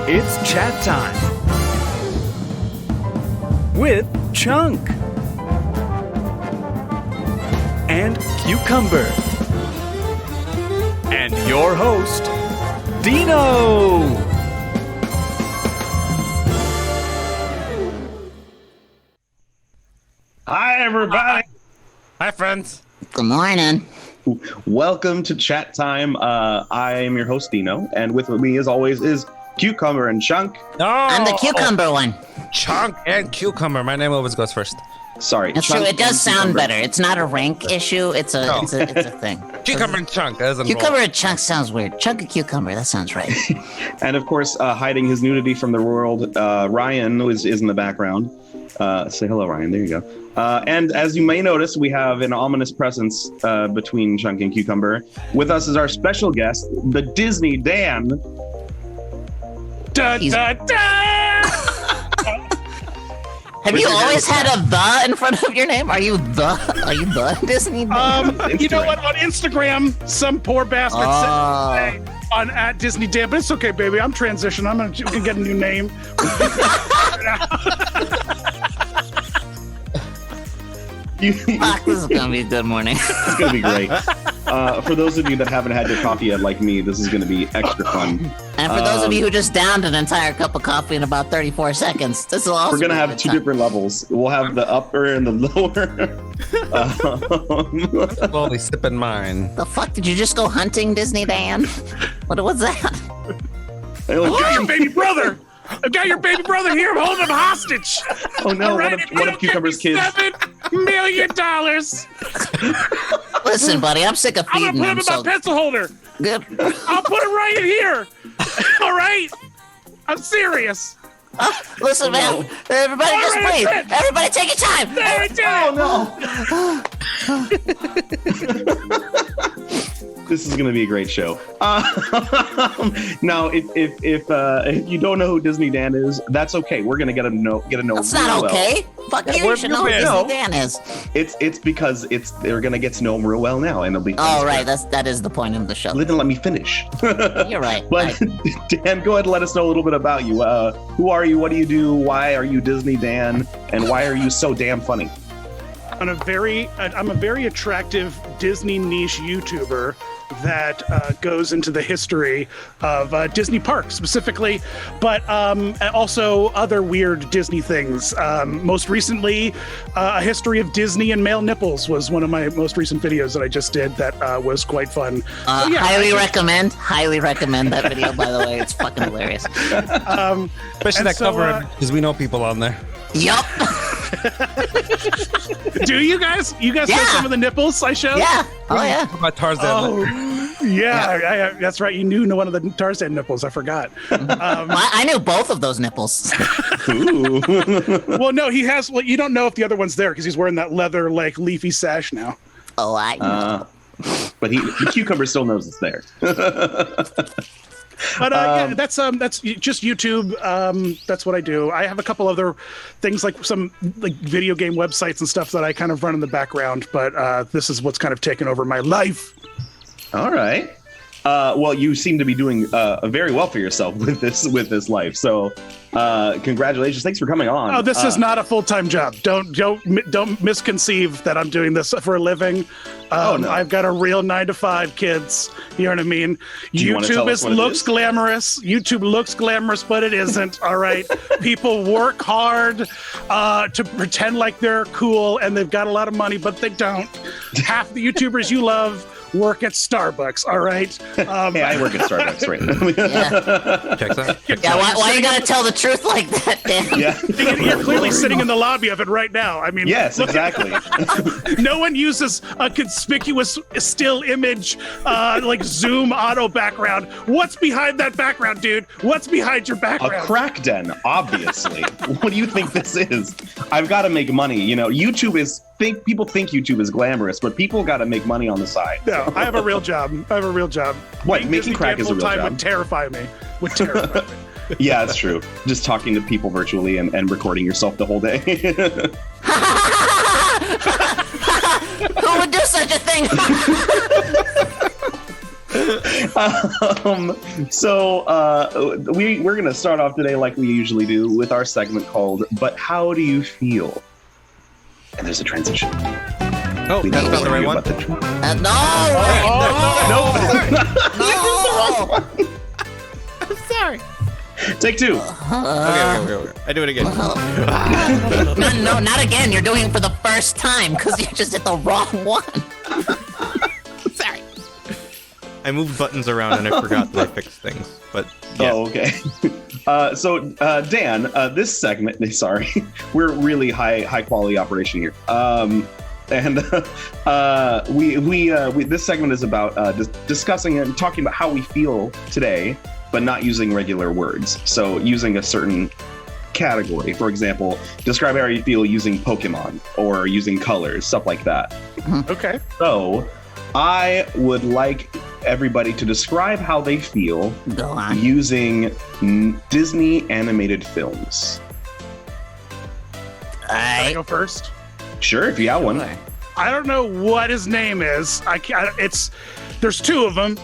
It's chat time with Chunk and Cucumber and your host, Dino. Hi, everybody. Hi, friends. Good morning. Welcome to Chat Time. I am your host, Dino, and with me, as always, is Cucumber and Chunk. Oh, I'm the cucumber one. Chunk and Cucumber. My name always goes first. Sorry. That's true. It does sound better. It's not a rank issue. It's a thing. Cucumber and Chunk. As in Cucumber and Chunk sounds weird. Chunk and cucumber. That sounds right. And of course, hiding his nudity from the world, Ryan is in the background. Say hello, Ryan. There you go. And as you may notice, we have an ominous presence between Chunk and Cucumber. With us is our special guest, the Disney Dan. Da, da, da! Have you always had a "the" in front of your name? Are you the Disney? You know what? On Instagram, some poor bastard said on at Disney Dan, but it's okay, baby. I'm transitioning. We can get a new name. Fuck, this is gonna be a good morning. It's going to be great. For those of you that haven't had your coffee yet, like me, this is going to be extra fun. And for those of you who just downed an entire cup of coffee in about 34 seconds, this will also We're going to be a have good two time. different levels. We'll have the upper and the lower. Slowly sipping mine. The fuck did you just go hunting, Disney Dan? What was that? I got your baby brother. I've got your baby brother here. I'm holding him hostage. Oh no! All right, What if Cucumber's kids? $7 million. Listen, buddy, I'm sick of I'm feeding gonna put him him. in my So pencil holder. good. I'll put him right in here. All right. I'm serious. Listen, man. Everybody, All just right, breathe. that's it. Everybody, take your time. There it is. This is going to be a great show. Now, if you don't know who Disney Dan is, that's okay. We're going to get to know. That's real not well. okay. Fuck you. You should know who Disney Dan is. It's because they're going to get to know him real well now, and it'll be fun. Oh, right. That is the point of the show. Let me finish. You're right. But Dan, go ahead and let us know a little bit about you. Who are you? What do you do? Why are you Disney Dan? And why are you so damn funny? I'm a very attractive Disney niche YouTuber that goes into the history of Disney parks specifically, but also other weird Disney things. Most recently, a history of Disney and male nipples was one of my most recent videos that I just did that was quite fun. Highly recommend that video, by the way. It's fucking hilarious. Especially that cover, because we know people on there. Yup. Do you guys? You guys know some of the nipples I showed? Yeah. Oh, yeah. How about Tarzan? Oh, yeah. That's right. You knew one of the Tarzan nipples. I forgot. I knew both of those nipples. Ooh. Well, no, he has. Well, you don't know if the other one's there because he's wearing that leather, like leafy sash now. Oh, I know. But the Cucumber still knows it's there. But yeah, that's just YouTube. That's what I do. I have a couple other things like some like video game websites and stuff that I kind of run in the background. But this is what's kind of taken over my life. All right. Well, you seem to be doing very well for yourself with this life. So, congratulations! Thanks for coming on. Oh, this is not a full-time job. Don't misconceive that I'm doing this for a living. No. I've got a real 9-to-5, kids. You know what I mean? you wanna tell us what it looks is? glamorous. YouTube looks glamorous, but it isn't. All right. People work hard to pretend like they're cool and they've got a lot of money, but they don't. Half the YouTubers you love work at Starbucks, all right? Hey, I work at Starbucks right now. Yeah. Checks out. Yeah, why you gotta tell the truth like that, Dan? Yeah. You're clearly sitting in the lobby of it right now. I mean, Yes, look, exactly. no one uses a conspicuous still image like Zoom auto background. What's behind that background, dude? What's behind your A background? crack den, obviously. What do you think this is? I've got to make money. You know, people think YouTube is glamorous, but people got to make money on the side. No, I have a real job. What, Being making Disney crack Dan is a real full-time job? Would terrify me. Yeah, that's true. Just talking to people virtually and recording yourself the whole day. Who would do such a thing? We're gonna start off today like we usually do with our segment called "But How Do You Feel?" And there's a transition. Oh, We that's need not to the right tell you one. about the No. Take two. Okay. I do it again. No, not again. You're doing it for the first time because you just hit the wrong one. Sorry. I moved buttons around and I forgot that I fixed things. But yeah. Oh, okay. Dan, this segment, sorry, we're really high quality operation here. This segment is about discussing and talking about how we feel today, but not using regular words. So using a certain category. For example, describe how you feel using Pokemon or using colors, stuff like that. Okay. So I would like everybody to describe how they feel Go on. using Disney animated films. Can I Alright. go first? Sure, if you have one. I don't know what his name is. There's two of them.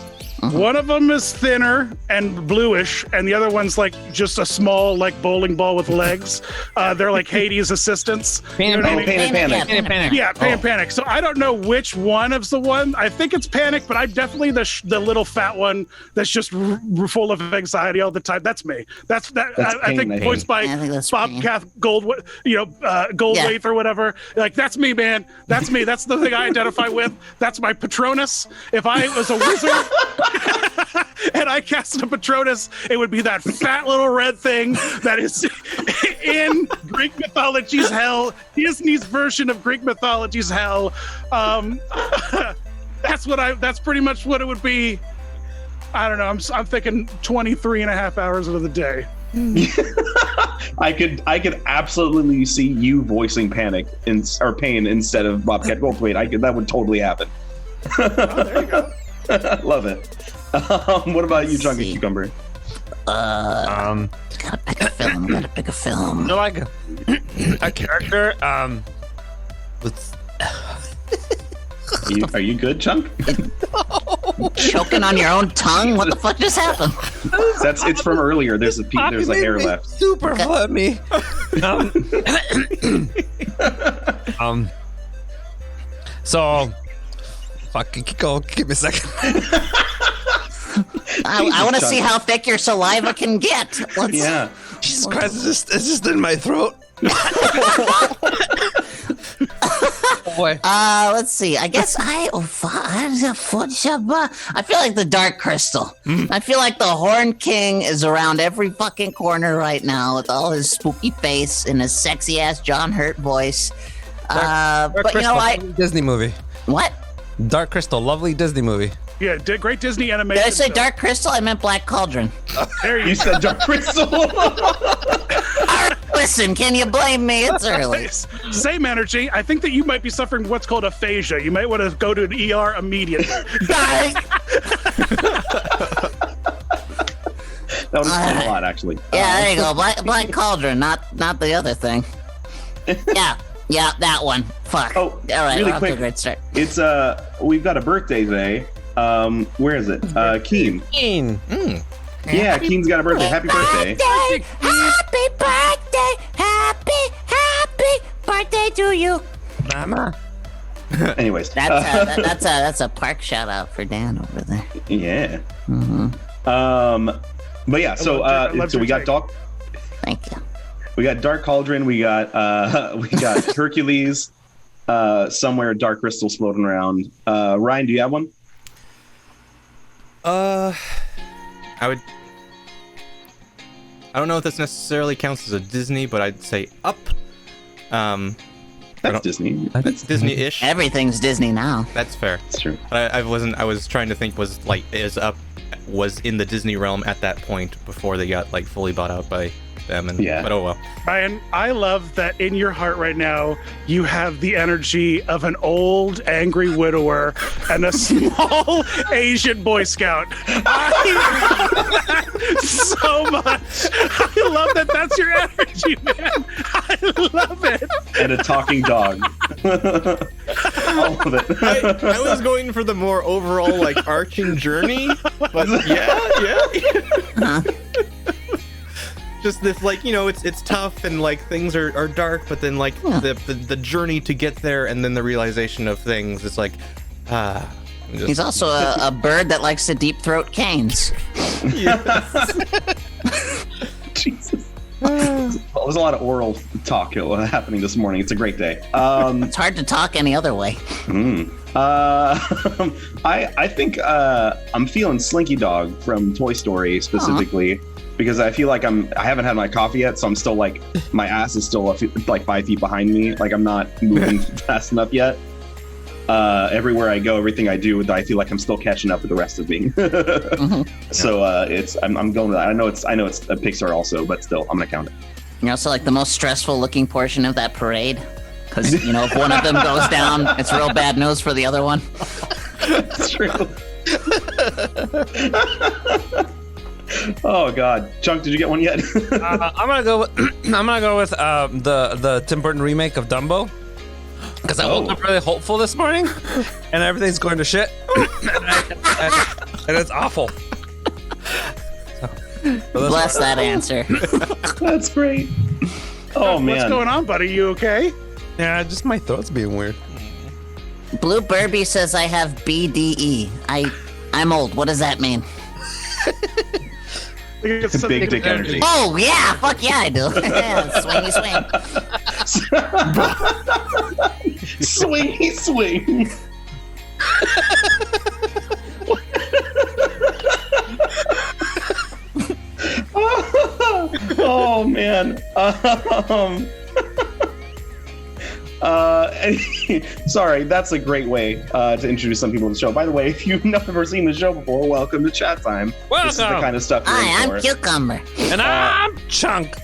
One of them is thinner and bluish, and the other one's like just a small like bowling ball with legs. They're like Hades' assistants. Pain and You know what I Pain mean? and Panic. Pain and Panic. Yeah, Pan Panic. So I don't know which one is the one. I think it's Panic, but I'm definitely the little fat one that's just full of anxiety all the time. That's me. That's That's I Pain, think I voiced by I think that's Bob Pain. Cath Goldwaith, Goldwaith or whatever. Like that's me, man. That's me. That's the thing I identify with. That's my Patronus. If I was a wizard and I casted a Patronus, it would be that fat little red thing that is in Greek mythology's hell, Disney's version of Greek mythology's hell. That's pretty much what it would be. I don't know. I'm thinking 23 and a half hours of the day. I could absolutely see you voicing Panic or Pain instead of Bobcat Goldthwait. That would totally happen. Oh, there you go. Love it. What about you, Chunky see. Cucumber? Gotta pick a film. No, like a character. Let's. Are you good, Chunk? Choking on your own tongue? What the fuck just happened? It's from earlier. There's a hair left. Super funny. So, fuck. Go. Give me a second. I want to see how thick your saliva can get. Let's, Yeah. Jesus Christ! It's just in my throat. Oh boy. Let's see. I guess I feel like the Dark Crystal. I feel like the Horn King is around every fucking corner right now with all his spooky face and his sexy ass John Hurt voice. Dark But you Crystal, know, lovely Disney movie. what? Dark Crystal, lovely Disney movie. Yeah, great Disney animation. Did I say film. Dark Crystal? I meant Black Cauldron. There You said Dark Crystal. Listen, can you blame me? It's early. Same energy. I think that you might be suffering what's called aphasia. You might want to go to an ER immediately. That would explain a lot, actually. Yeah, there you go. Black Cauldron, not the other thing. Yeah, that one. Fuck. Oh, all right. really we're off to a quick. great start. It's we've got a birthday today. Where is it? Keen. Keen. Yeah, Keen's got a birthday. Happy birthday. Happy birthday! Happy birthday to you! Mama. Anyways, That's a park shout out for Dan over there. yeah. Mm-hmm. But yeah, so I loved so your we got take. Thank you. We got Dark Cauldron. We got Hercules. Somewhere Dark Crystal's floating around. Ryan, do you have one? I don't know if this necessarily counts as a Disney, but I'd say Up. That's Disney. That's Disney-ish. Everything's Disney now. That's fair. That's true. But I was trying to think was Up was in the Disney realm at that point before they got like fully bought out by them. And Yeah. But oh well. Ryan, I love that in your heart right now, you have the energy of an old, angry widower and a small Asian Boy Scout. I love that so much. I love that that's your energy, man. I love it. And a talking dog. all of it. I was going for the more overall like arching journey, but yeah. Just this like, you know, it's tough and like things are dark, but then like the journey to get there and then the realization of things, it's like He's also a bird that likes to deep throat canes. Jesus. Well, there's a lot of oral talk happening this morning. It's a great day. It's hard to talk any other way. I think I'm feeling Slinky Dog from Toy Story specifically because I feel like I haven't had my coffee yet, so I'm still like my ass is still like 5 feet behind me. Like I'm not moving fast enough yet. Everywhere I go, everything I do, I feel like I'm still catching up with the rest of me. So I'm going with that. I know it's a Pixar also, but still I'm gonna count it. You're also like the most stressful looking portion of that parade. Because, you know, if one of them goes down, it's real bad news for the other one. That's true. Oh God, Chunk, did you get one yet? I'm gonna go with the Tim Burton remake of Dumbo. Because I woke up really hopeful this morning, and everything's going to shit, and it's awful. Bless that answer. That's great. Oh man, What's going on, buddy? You okay? Yeah, just my throat's being weird. Blue Burby says I have BDE. I'm old. What does that mean? It's big dick energy. Oh yeah, fuck yeah, I do. Yeah, swingy swing. Swingy swing. Oh man. Sorry, that's a great way to introduce some people to the show. By the way, if you've never seen the show before, welcome to Chat Time. Welcome. This is the kind of stuff. Hi, I'm Cucumber. And I'm Chunk.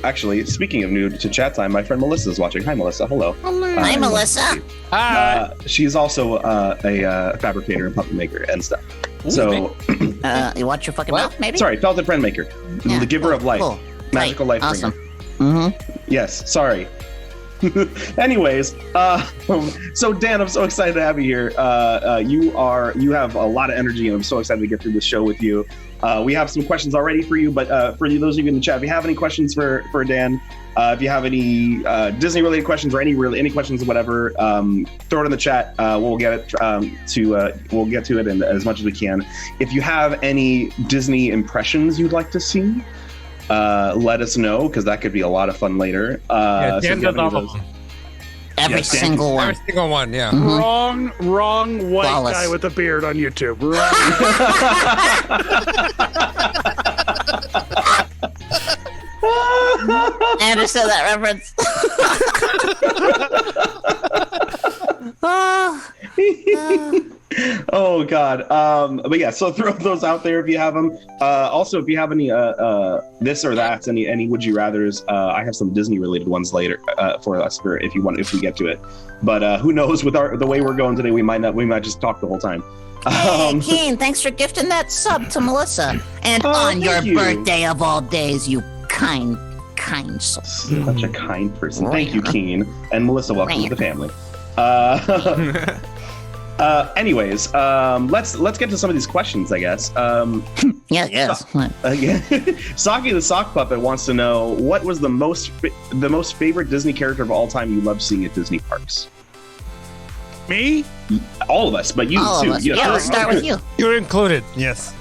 Actually, speaking of new to Chat Time, my friend Melissa is watching. Hi, Melissa. Hello. Hi, Melissa. Hi. She's also a fabricator and puppet maker and stuff. So, You watch your fucking mouth, maybe? sorry, felted friend maker, Yeah, the giver of life, cool. magical life Awesome. bringer. Mm-hmm. Yes, sorry. Anyways, so Dan, I'm so excited to have you here. You have a lot of energy, and I'm so excited to get through this show with you. We have some questions already for you, but for those of you in the chat, if you have any questions for Dan, if you have any Disney-related questions or any questions, whatever, throw it in the chat. We'll get it we'll get to it in as much as we can. If you have any Disney impressions you'd like to see, let us know, because that could be a lot of fun later. Dan does all of them. Every single one. Every single one, yeah. Wrong white Flawless. guy with a beard on YouTube. Wrong. I understood that reference. Oh God. But yeah, so throw those out there if you have them. Also, if you have any this or that, any would you rather's, I have some Disney related ones later for us if we get to it. But who knows, with the way we're going today, we might just talk the whole time. Hey, Keen, thanks for gifting that sub to Melissa. And on your thank you. birthday of all days, you kind soul. Such a kind person. Thank you, Rare. Keen. And Melissa, welcome to the family. Anyways, let's get to some of these questions, I guess. Yes. Saki the Sock Puppet wants to know, what was the most favorite Disney character of all time you loved seeing at Disney parks? Me? All of us, but you All too. of us. Yeah, let's start with you. You're included, yes.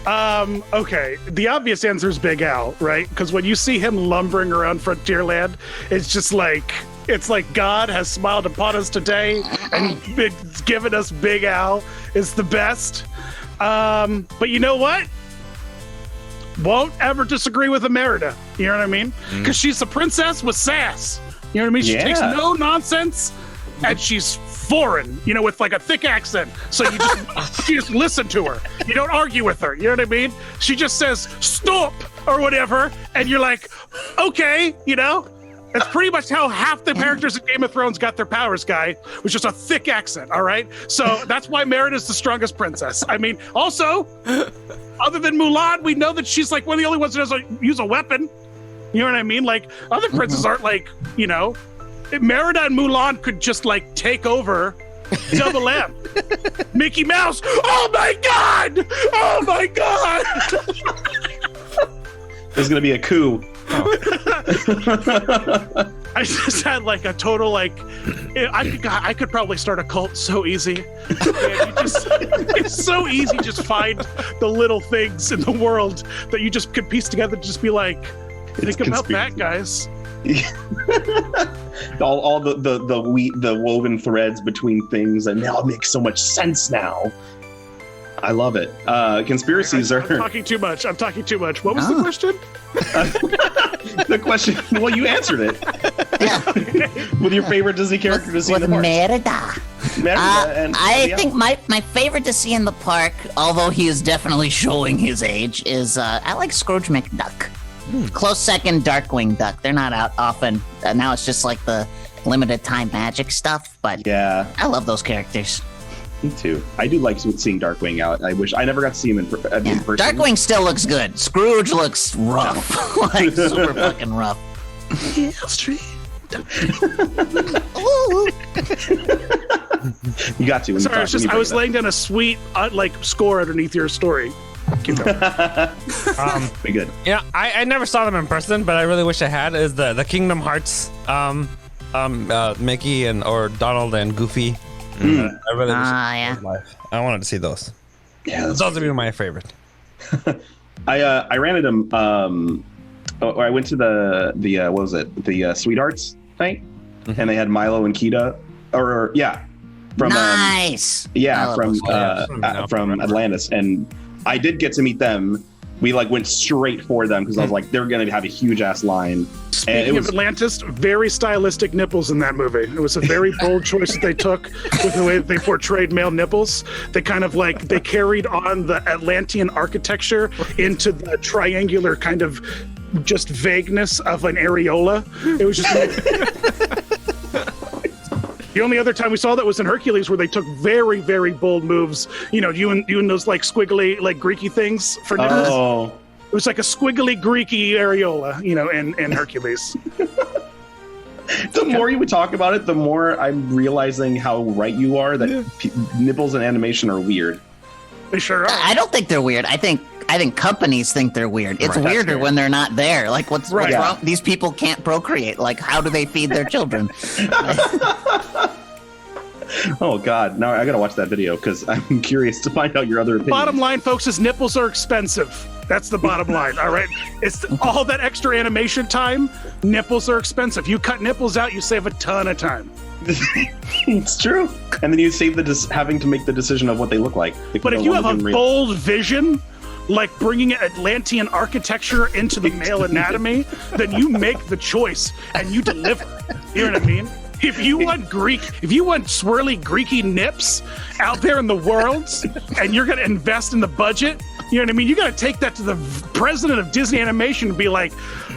Okay. The obvious answer is Big Al, right? Because when you see him lumbering around Frontierland, it's just like, it's like God has smiled upon us today and it's given us Big Al. It's the best. But you know what? Won't ever disagree with Emerita. You know what I mean? Because she's a princess with sass. You know what I mean? She takes no nonsense, and she's foreign, with like a thick accent. So you just listen to her. You don't argue with her. You know what I mean? She just says stop or whatever, and you're like, okay, It's pretty much how half the characters in Game of Thrones got their powers, guy, was just a thick accent, all right? So that's why Merida's the strongest princess. I mean, also, other than Mulan, we know that she's like one of the only ones that doesn't use a weapon. You know what I mean? Like, other princes aren't like, Merida and Mulan could just like take over Double M. Mickey Mouse. Oh my God! Oh my God! There's gonna be a coup. I just had like a total like. I could probably start a cult so easy. Man, it's so easy. Just find the little things in the world that you just could piece together. Just be like, think about that, guys. all the woven threads between things, and they all make so much sense now. I love it. Conspiracies I'm are talking too much. I'm talking too much. What was the question? the question. Well, you answered it. Yeah. With your favorite Disney character to see in With the park. Merida. Merida and I think my favorite to see in the park, although he is definitely showing his age, is I like Scrooge McDuck. Close second, Darkwing Duck. They're not out often. Now it's just like the limited time magic stuff, but Yeah, I love those characters. me too. I do like seeing Darkwing out. I wish I never got to see him in person. Darkwing still looks good. Scrooge looks rough. Like super fucking rough. Ooh. You got to. Sorry, I was laying down a sweet like score underneath your story. Keep going. Be good. Yeah, I never saw them in person, but I really wish I had. Is the Kingdom Hearts, Mickey or Donald and Goofy. I really wish Yeah. life. I wanted to see those. Yeah, Those are my favorite. I ran at him. I went to the what was it? The Sweethearts night, and they had Milo and Kita, from Nice. yeah, I love from those from Atlantis, and I did get to meet them. We like went straight for them because I was like, they're gonna have a huge ass line. Speaking of Atlantis, very stylistic nipples in that movie. It was a very bold choice that they took with the way that they portrayed male nipples. They kind of like, they carried on the Atlantean architecture into the triangular kind of just vagueness of an areola. It was just the only other time we saw that was in Hercules, where they took very, very bold moves. You know, you and those like squiggly, like Greeky things for nipples. Oh, It was like a squiggly Greeky areola, you know, in Hercules. the more you would talk about it, the more I'm realizing how right you are that nipples in animation are weird. They sure are. I don't think they're weird. I think companies think they're weird. It's Right, that's weirder fair. when they're not there. Like what's Right. wrong? These people can't procreate. Like how do they feed their children? Oh God! Now I gotta watch that video because I'm curious to find out your other opinions. Bottom line, folks, is nipples are expensive. That's the bottom line. All right, it's all that extra animation time. Nipples are expensive. You cut nipples out, you save a ton of time. It's true. And then you save having to make the decision of what they look like. They But no if you have longer a can real- bold vision, like bringing Atlantean architecture into the male anatomy, then you make the choice and you deliver. You know what I mean? If you want swirly Greeky nips out there in the world, and you're gonna invest in the budget, you know what I mean? You gotta take that to the president of Disney Animation and be like,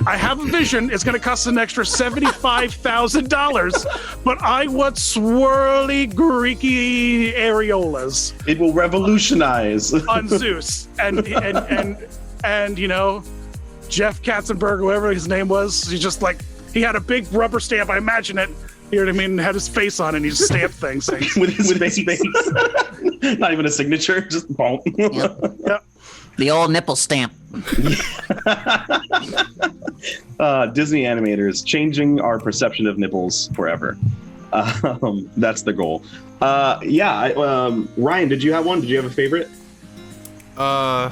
I have a vision, it's gonna cost an extra $75,000, but I want swirly Greeky areolas It will revolutionize. on Zeus. And you know, Jeff Katzenberg, whoever his name was, he had a big rubber stamp, I imagine it. You know what I mean? Had his face on it, and he just stamped things. with his face. Not even a signature, just boom. Yep. The old nipple stamp. Disney animators changing our perception of nipples forever. That's the goal. Ryan, did you have one? Did you have a favorite? I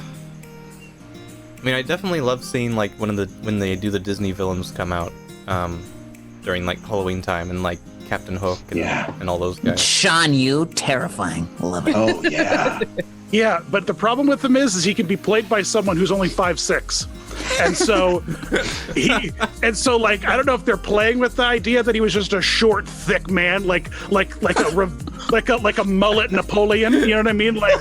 mean, I definitely love seeing like when they do the Disney villains come out during like Halloween time, and like Captain Hook and all those guys. Sean Yu, terrifying. Love it. Oh yeah. Yeah, but the problem with him is he can be played by someone who's only 5'6". And so like I don't know if they're playing with the idea that he was just a short, thick man, like a mullet Napoleon. You know what I mean? Like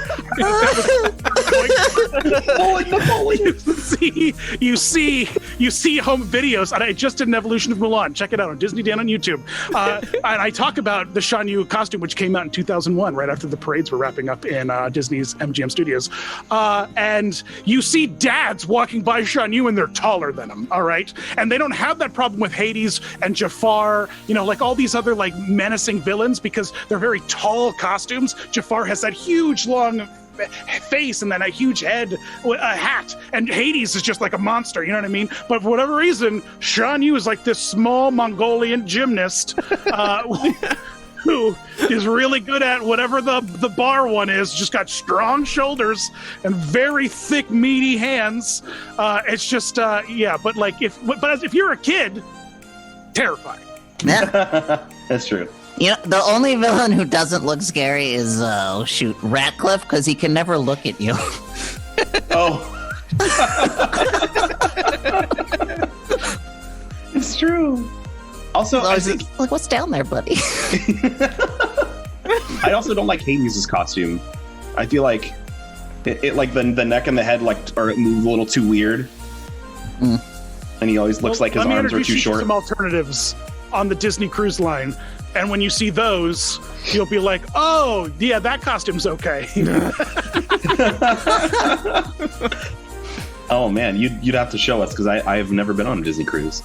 mullet Napoleon. You see you see home videos, and I just did an evolution of Mulan. Check it out on Disney Dan on YouTube. And I talk about the Shan Yu costume, which came out in 2001, right after the parades were wrapping up in Disney's MGM Studios. And you see dads walking by Shan Yu, and they're taller than him, all right? And they don't have that problem with Hades and Jafar, like all these other like menacing villains, because they're very tall costumes. Jafar has that huge, long face and then a huge head, a hat, and Hades is just like a monster, you know what I mean? But for whatever reason, Shan Yu is like this small Mongolian gymnast who is really good at whatever the bar one is, just got strong shoulders and very thick, meaty hands. It's just, but like if you're a kid, terrifying. Yeah. That's true. The only villain who doesn't look scary is, Ratcliffe, because he can never look at you. Oh. It's true. Also, I think like, what's down there, buddy? I also don't like Hades' costume. I feel like it like the neck and the head are move a little too weird. And he always looks like his arms are too short. Some alternatives on the Disney Cruise Line. And when you see those, you'll be like, oh, yeah, that costume's okay. Oh, man, you'd have to show us, because I have never been on a Disney cruise.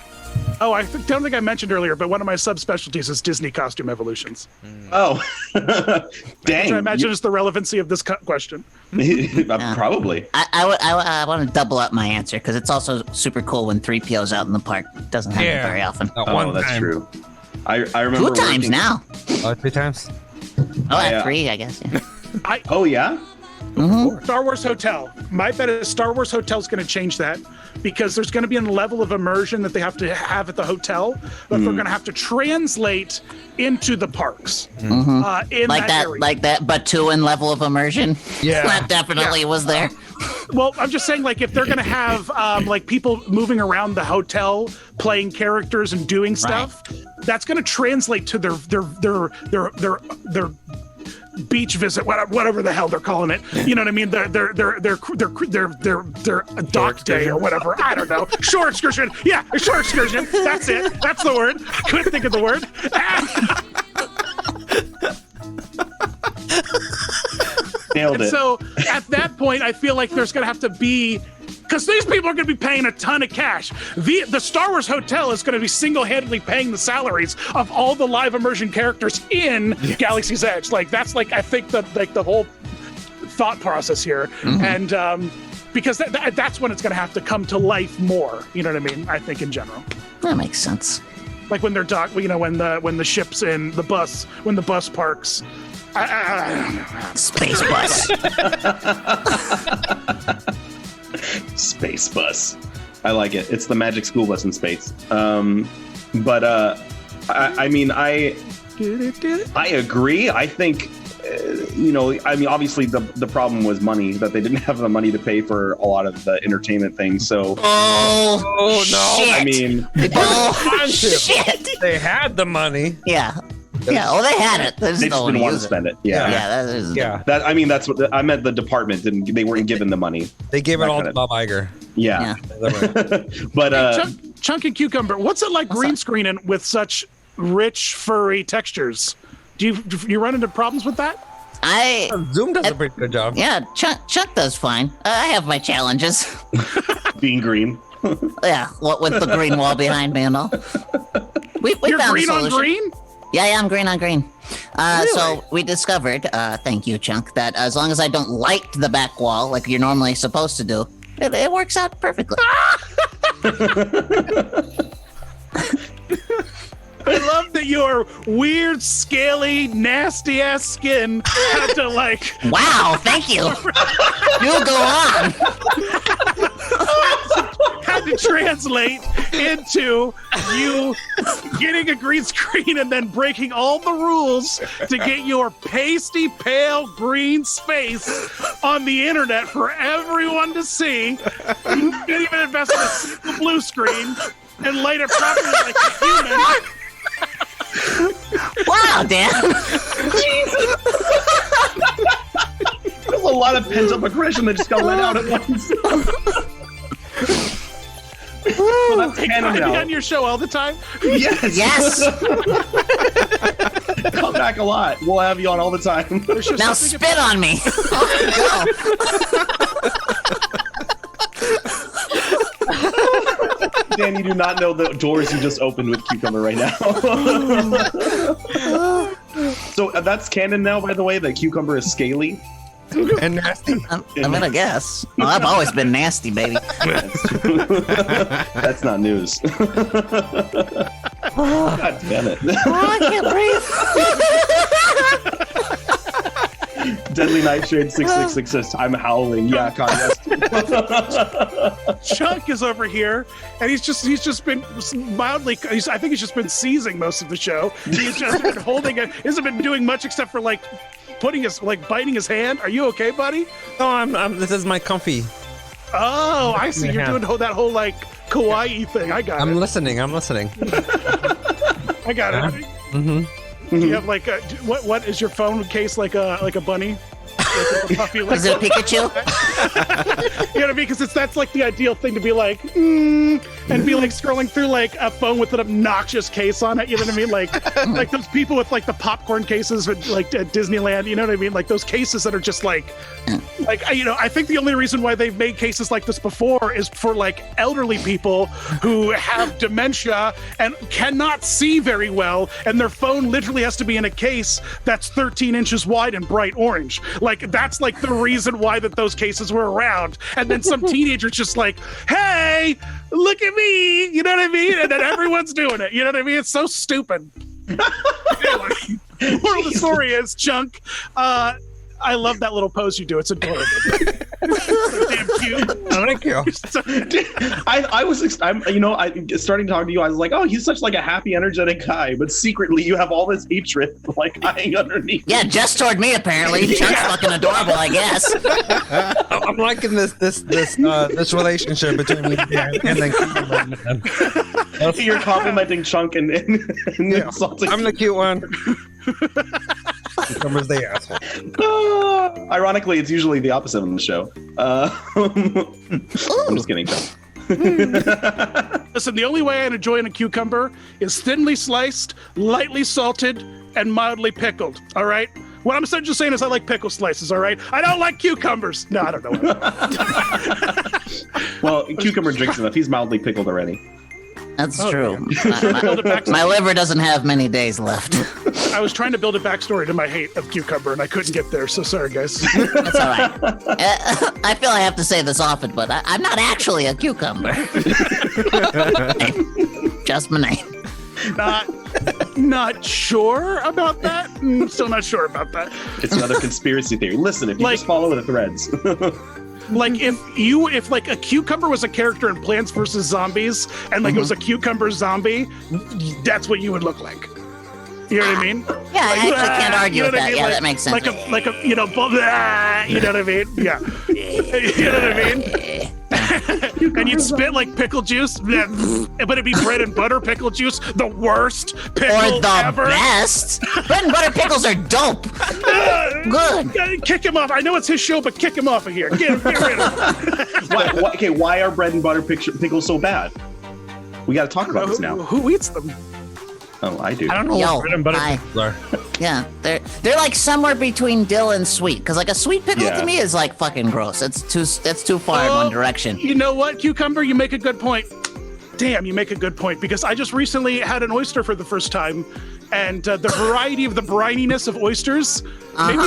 Oh, I don't think I mentioned earlier, but one of my subspecialties is Disney costume evolutions. Oh, dang. Which I imagine is the relevancy of this question. Probably. I want to double up my answer, because it's also super cool when 3PO's out in the park. Doesn't happen very often. Oh, that's true. I remember 2 times now. 3 times? Oh, 3, I guess. Yeah. Oh, yeah? Mm-hmm. Star Wars Hotel. My bet is Star Wars Hotel is going to change that, because there's going to be a level of immersion that they have to have at the hotel that they're going to have to translate into the parks. Mm-hmm. In like that area. like that Batuan level of immersion. Yeah. That definitely was there. Well, I'm just saying, like, if they're going to have like people moving around the hotel, playing characters and doing stuff, that's going to translate to their beach visit, whatever the hell they're calling it. You know what I mean? Their dock day or whatever. I don't know. Shore excursion. Yeah, a shore excursion. That's it. That's the word. Couldn't think of the word. Nailed And it. so at that point, I feel like there's going to have to be, because these people are going to be paying a ton of cash. The Star Wars Hotel is going to be single-handedly paying the salaries of all the live immersion characters in Galaxy's Edge. Like, that's like, I think the whole thought process here. And because that's when it's going to have to come to life more. You know what I mean? I think in general. That makes sense. Like when they're when the ships in the bus, when the bus parks. Space bus. Space bus. I like it. It's the magic school bus in space. I mean, I agree. I think, obviously the problem was money, that they didn't have the money to pay for a lot of the entertainment things. So, Oh, no. Shit. I mean, Shit. They had the money. Yeah. Yeah. Oh, they had it. They they just didn't want to spend it. Yeah. Yeah. That is. Yeah. That's what I meant. The department they weren't given the money. They gave it That all kind to of- Bob Iger. Yeah. Yeah. But Chunk and Cucumber, what's it like green screening with such rich, furry textures? Do you run into problems with that? Zoom does a pretty good job. Yeah. Chuck does fine. I have my challenges. being green. Yeah. What with the green wall behind me and all. We You're found a green on solution. green? Yeah, I'm green on green. So we discovered, thank you, Chunk, that as long as I don't light the back wall like you're normally supposed to do, it works out perfectly. I love that your weird, scaly, nasty ass skin had to like Wow, thank you. You go on. had to translate into you getting a green screen and then breaking all the rules to get your pasty pale green space on the internet for everyone to see. You didn't even invest in a single blue screen and light it properly like a human. Wow, Dan. There's a lot of pent up aggression that just got let out at once. So that's Hey, can canon I be now. on your show all the time? Yes. Yes. Come back a lot. We'll have you on all the time. There's just Now something spit on me. Dan, you do not know the doors you just opened with Cucumber right now. So that's canon now, by the way, that Cucumber is scaly. And nasty. I'm gonna guess. Well, I've always been nasty, baby. That's not news. God damn it. Oh, I can't breathe. Deadly Nightshade 666 says, I'm howling. Yeah, Kanye. Chunk is over here, and he's just been mildly. I think he's just been seizing most of the show. He's just been holding it. Hasn't been doing much except for like biting his hand. Are you okay, buddy? No, I'm. This is my comfy. Oh, I see. You're Yeah. doing that whole like kawaii thing. I got I'm it. listening. I'm listening. I got it. Mm-hmm. Do you have like a, what is your phone case like a bunny? Like a puppy, like, Is it a Pikachu? you know what I mean? Because that's like the ideal thing to be like, and be like scrolling through like a phone with an obnoxious case on it. You know what I mean? Like those people with like the popcorn cases with, like at Disneyland. You know what I mean? Like those cases that are just like I think the only reason why they've made cases like this before is for like elderly people who have dementia and cannot see very well, and their phone literally has to be in a case that's 13 inches wide and bright orange. Like that's like the reason why that those cases were around. And then some teenager's just like, hey, look at me, you know what I mean? And then everyone's doing it, you know what I mean? It's so stupid. Anyway, moral of the story is, Chunk, I love that little pose you do. It's adorable. So damn cute. Oh, thank you. I'm starting to talk to you. I was like, oh, he's such like a happy, energetic guy, but secretly you have all this hatred like hiding underneath. Yeah, just toward me apparently. Chunk's fucking adorable, I guess. I'm liking this relationship between me and then Cucumber. You're complimenting Chunk and insulting. I'm the cute one. Cucumber's the asshole. Ironically, it's usually the opposite on the show. I'm just kidding, Chunk. Listen, the only way I enjoy a cucumber is thinly sliced, lightly salted, and mildly pickled. All right? What I'm essentially saying is I like pickle slices, all right? I don't like cucumbers. No, I don't know. Well, Cucumber drinks enough. He's mildly pickled already. That's Oh, true. Build a backstory. My liver doesn't have many days left. I was trying to build a backstory to my hate of cucumber, and I couldn't get there, so sorry, guys. That's all right. I feel I have to say this often, but I'm not actually a cucumber. Just my name. Not sure about that. Still not sure about that. It's another conspiracy theory. Listen, if you just follow the threads. Like if like a cucumber was a character in Plants vs. Zombies and like it was a cucumber zombie, that's what you would look like. You know what I mean? Yeah, I actually can't argue with what I that. mean? Yeah, Like- that makes sense. Like a you know what I mean? Yeah. You know what I mean? And you'd spit like pickle juice, but it'd be bread and butter pickle juice, the worst pickle Or the ever. best. Bread and butter pickles are dope. Good. Kick him off. I know it's his show, but kick him off of here. Get rid of him. Why are bread and butter pickles so bad? We got to talk about this now. Who eats them? Oh, I do. I don't know Yo, what bread and butter hi. pickles are. Yeah, they're like somewhere between dill and sweet. Cause like a sweet pickle Yeah. to me is like fucking gross. That's too far in one direction. You know what, Cucumber? You make a good point. Damn, you make a good point, because I just recently had an oyster for the first time, and the variety of the brininess of oysters, maybe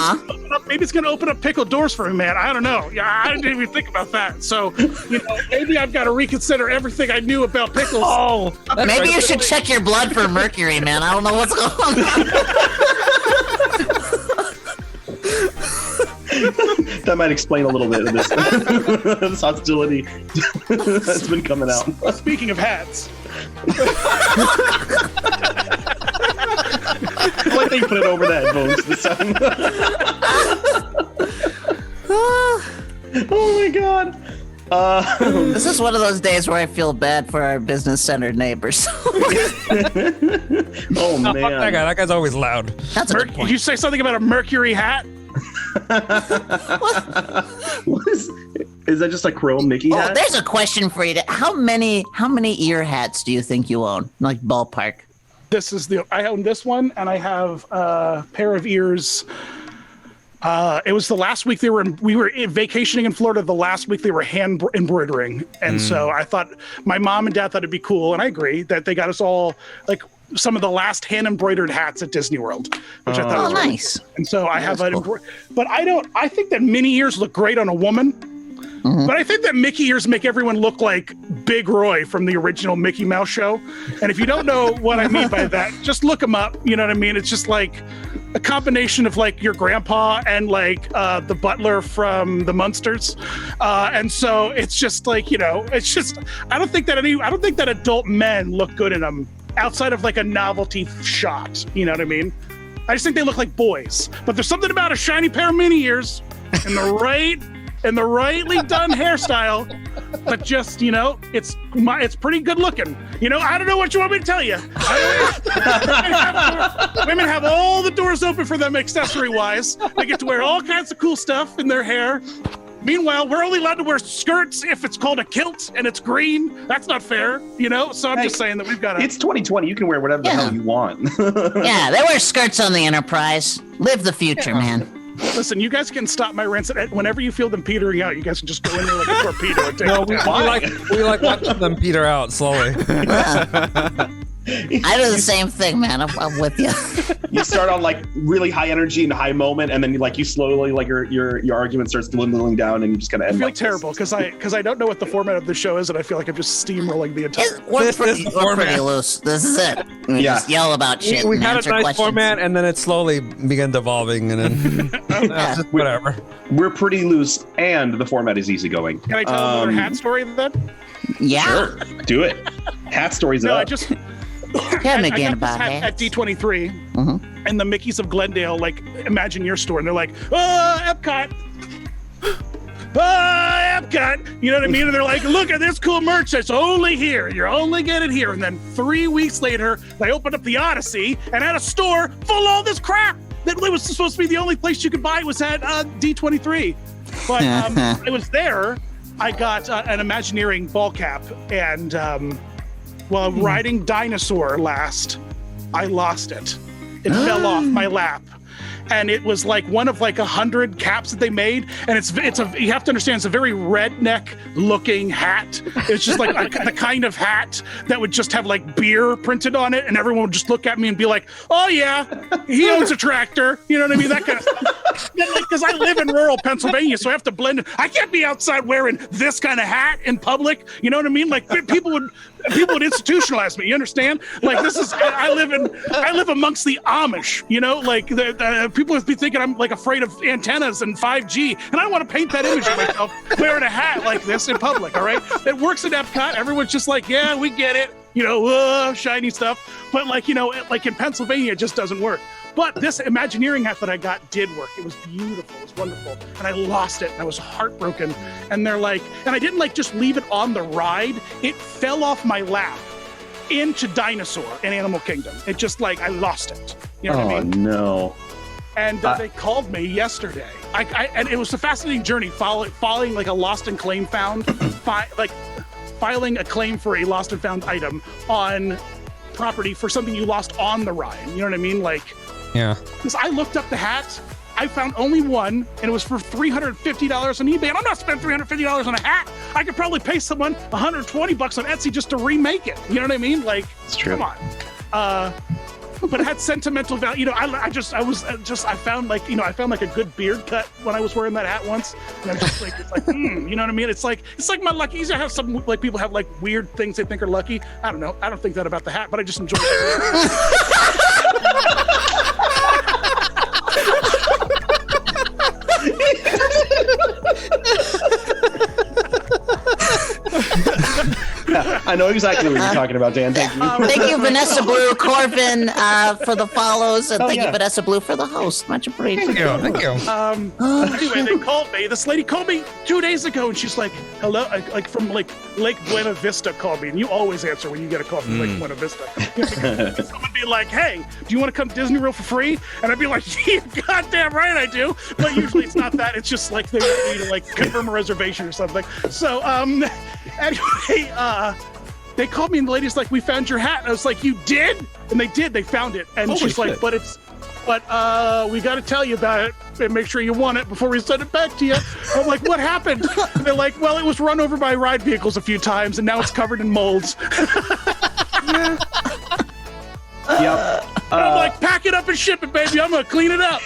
it's going to open up pickled doors for me, man. I don't know. Yeah, I didn't even think about that. So, maybe I've got to reconsider everything I knew about pickles. Oh, Maybe you should check your blood for mercury, man. I don't know what's going on. That might explain a little bit of this, this hostility that's been coming out. Speaking of hats, I like that you put it over the headphones this time. Oh my god. This is one of those days where I feel bad for our business-centered neighbors. Oh no, man. fuck that guy. That guy's always loud. That's a good did point. you say something about a mercury hat? What is Is that just a chrome Mickey Oh, hat? there's a question for you. How many ear hats do you think you own? Like ballpark. I own this one, and I have a pair of ears. It was the last week we were vacationing in Florida. The last week they were hand embroidering, and so I thought my mom and dad thought it'd be cool, and I agree that they got us all like some of the last hand embroidered hats at Disney World, which I thought was really nice. cool. And so I have an but I think that mini ears look great on a woman. But I think that Mickey ears make everyone look like Big Roy from the original Mickey Mouse show. And if you don't know what I mean by that, just look him up. You know what I mean? It's just like a combination of like your grandpa and like the butler from the Munsters. And so it's just like, you know, it's just, I don't think that adult men look good in them outside of like a novelty shot. You know what I mean? I just think they look like boys. But there's something about a shiny pair of mini ears and the rightly done hairstyle, but just, you know, it's pretty good looking. You know, I don't know what you want me to tell you. Women have all the doors open for them accessory wise. They get to wear all kinds of cool stuff in their hair. Meanwhile, we're only allowed to wear skirts if it's called a kilt and it's green. That's not fair, you know? So I'm just saying that we've got to... It's 2020. You can wear whatever the hell you want. Yeah, they wear skirts on the Enterprise. Live the future, man. Listen, you guys can stop my rants. Whenever you feel them petering out, you guys can just go in there like a torpedo and take No, it we down. like watching them peter out slowly. I do the same thing, man. I'm with you. You start on like really high energy and high moment, and then you slowly like your argument starts dwindling down, and you just kind of end. I feel like terrible because I don't know what the format of the show is, and I feel like I'm just steamrolling the entire. We're pretty loose. This is it. We just yell about shit. We and had a answer nice questions. format, and then it slowly began devolving, and then just whatever. We're pretty loose, and the format is easygoing. Can I tell another hat story then? Yeah. Sure, do it. Hat stories No, up. I just. Tell me I again got this about hat hats. at D23, and the Mickeys of Glendale, like, imagine your store, and they're like, Epcot. Epcot. You know what I mean? And they're like, look at this cool merch that's only here. You only get it here. And then 3 weeks later, they opened up the Odyssey and had a store full of all this crap that was supposed to be the only place you could buy was at D23. But it was there. I got an Imagineering ball cap, and while riding Dinosaur last, I lost it. It fell off my lap. And it was like one of like 100 caps that they made, and you have to understand, it's a very redneck looking hat. It's just like the kind of hat that would just have like beer printed on it, and everyone would just look at me and be like, "Oh yeah, he owns a tractor." You know what I mean? That kind of because I live in rural Pennsylvania, so I have to blend in. I can't be outside wearing this kind of hat in public. You know what I mean? Like people would institutionalize me. You understand? Like this is I live amongst the Amish. You know, like the people would be thinking I'm like afraid of antennas and 5G, and I don't want to paint that image of myself wearing a hat like this in public. All right, it works at Epcot. Everyone's just like, yeah, we get it. You know, shiny stuff. But like, you know, like in Pennsylvania, it just doesn't work. But this Imagineering hat that I got did work. It was beautiful. It was wonderful. And I lost it. And I was heartbroken. And they're like, and I didn't like just leave it on the ride. It fell off my lap into Dinosaur in Animal Kingdom. It just like, I lost it. You know what I mean? No. And they called me yesterday. And it was a fascinating journey, following like a lost and claim found, filing a claim for a lost and found item on property for something you lost on the ride. You know what I mean? Like, Yeah. because I looked up the hat, I found only one, and it was for $350 on eBay. And I'm not spending $350 on a hat. I could probably pay someone $120 on Etsy just to remake it. You know what I mean? Like, It's true. Come on. But it had sentimental value. You know, I found like a good beard cut when I was wearing that hat once. And I'm just like, it's like, you know what I mean? It's like my lucky. I have some like people have like weird things they think are lucky. I don't know. I don't think that about the hat, but I just enjoy I know exactly what you're talking about, Dan. Thank you. Thank you, Vanessa Blue Corvin, for the follows, and thank yeah. you, Vanessa Blue, for the host. Much appreciated. Thank you. Anyway, they called me. This lady called me 2 days ago, and she's like, "Hello," like from like Lake Buena Vista called me, and you always answer when you get a call from Lake Buena Vista. Someone be like, "Hey, do you want to come to Disney World for free?" And I'd be like, "Yeah, goddamn right I do." But usually it's not that. It's just like they want me to like confirm a reservation or something. So anyway, they called me and the lady's like, "We found your hat." And I was like, "You did?" And they did. They found it. And Holy she's like, shit. But we got to tell you about it and make sure you want it before we send it back to you. I'm like, "What happened?" And they're like, "Well, it was run over by ride vehicles a few times and now it's covered in molds." Yep. I'm like, "Pack it up and ship it, baby. I'm going to clean it up."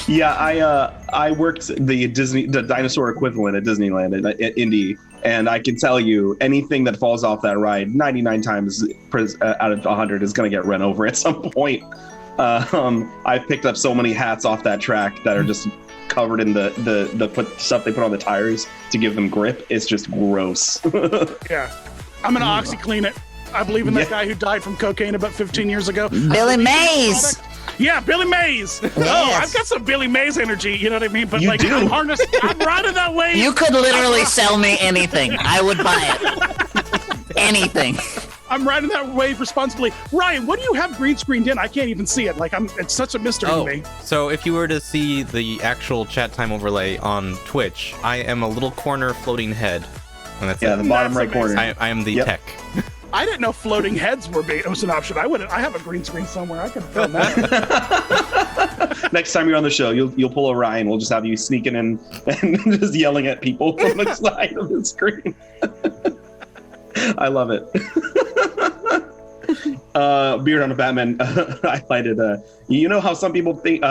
Yeah, I worked the dinosaur equivalent at Disneyland at Indy, and I can tell you anything that falls off that ride 99 times out of 100 is going to get run over at some point. I picked up so many hats off that track that are just covered in the stuff they put on the tires to give them grip. It's just gross. Yeah. I'm going to OxyClean it. I believe in that guy who died from cocaine about 15 years ago. Billy Mays. Yeah, Billy Mays. Oh, I've got some Billy Mays energy. You know what I mean? But You like, do. I'm riding that wave. You could literally sell me anything. I would buy it. Anything. I'm riding that wave responsibly. Ryan, what do you have green screened in? I can't even see it. Like, it's such a mystery to me. So if you were to see the actual chat time overlay on Twitch, I am a little corner floating head. And that's Yeah, it. the bottom That's right corner. I am the Yep. tech. I didn't know floating heads was an option. I have a green screen somewhere. I could film that. Next time you're on the show, you'll pull a Ryan. We'll just have you sneaking in and just yelling at people from the side of the screen. I love it. Beard on a Batman highlighted. You know how some people think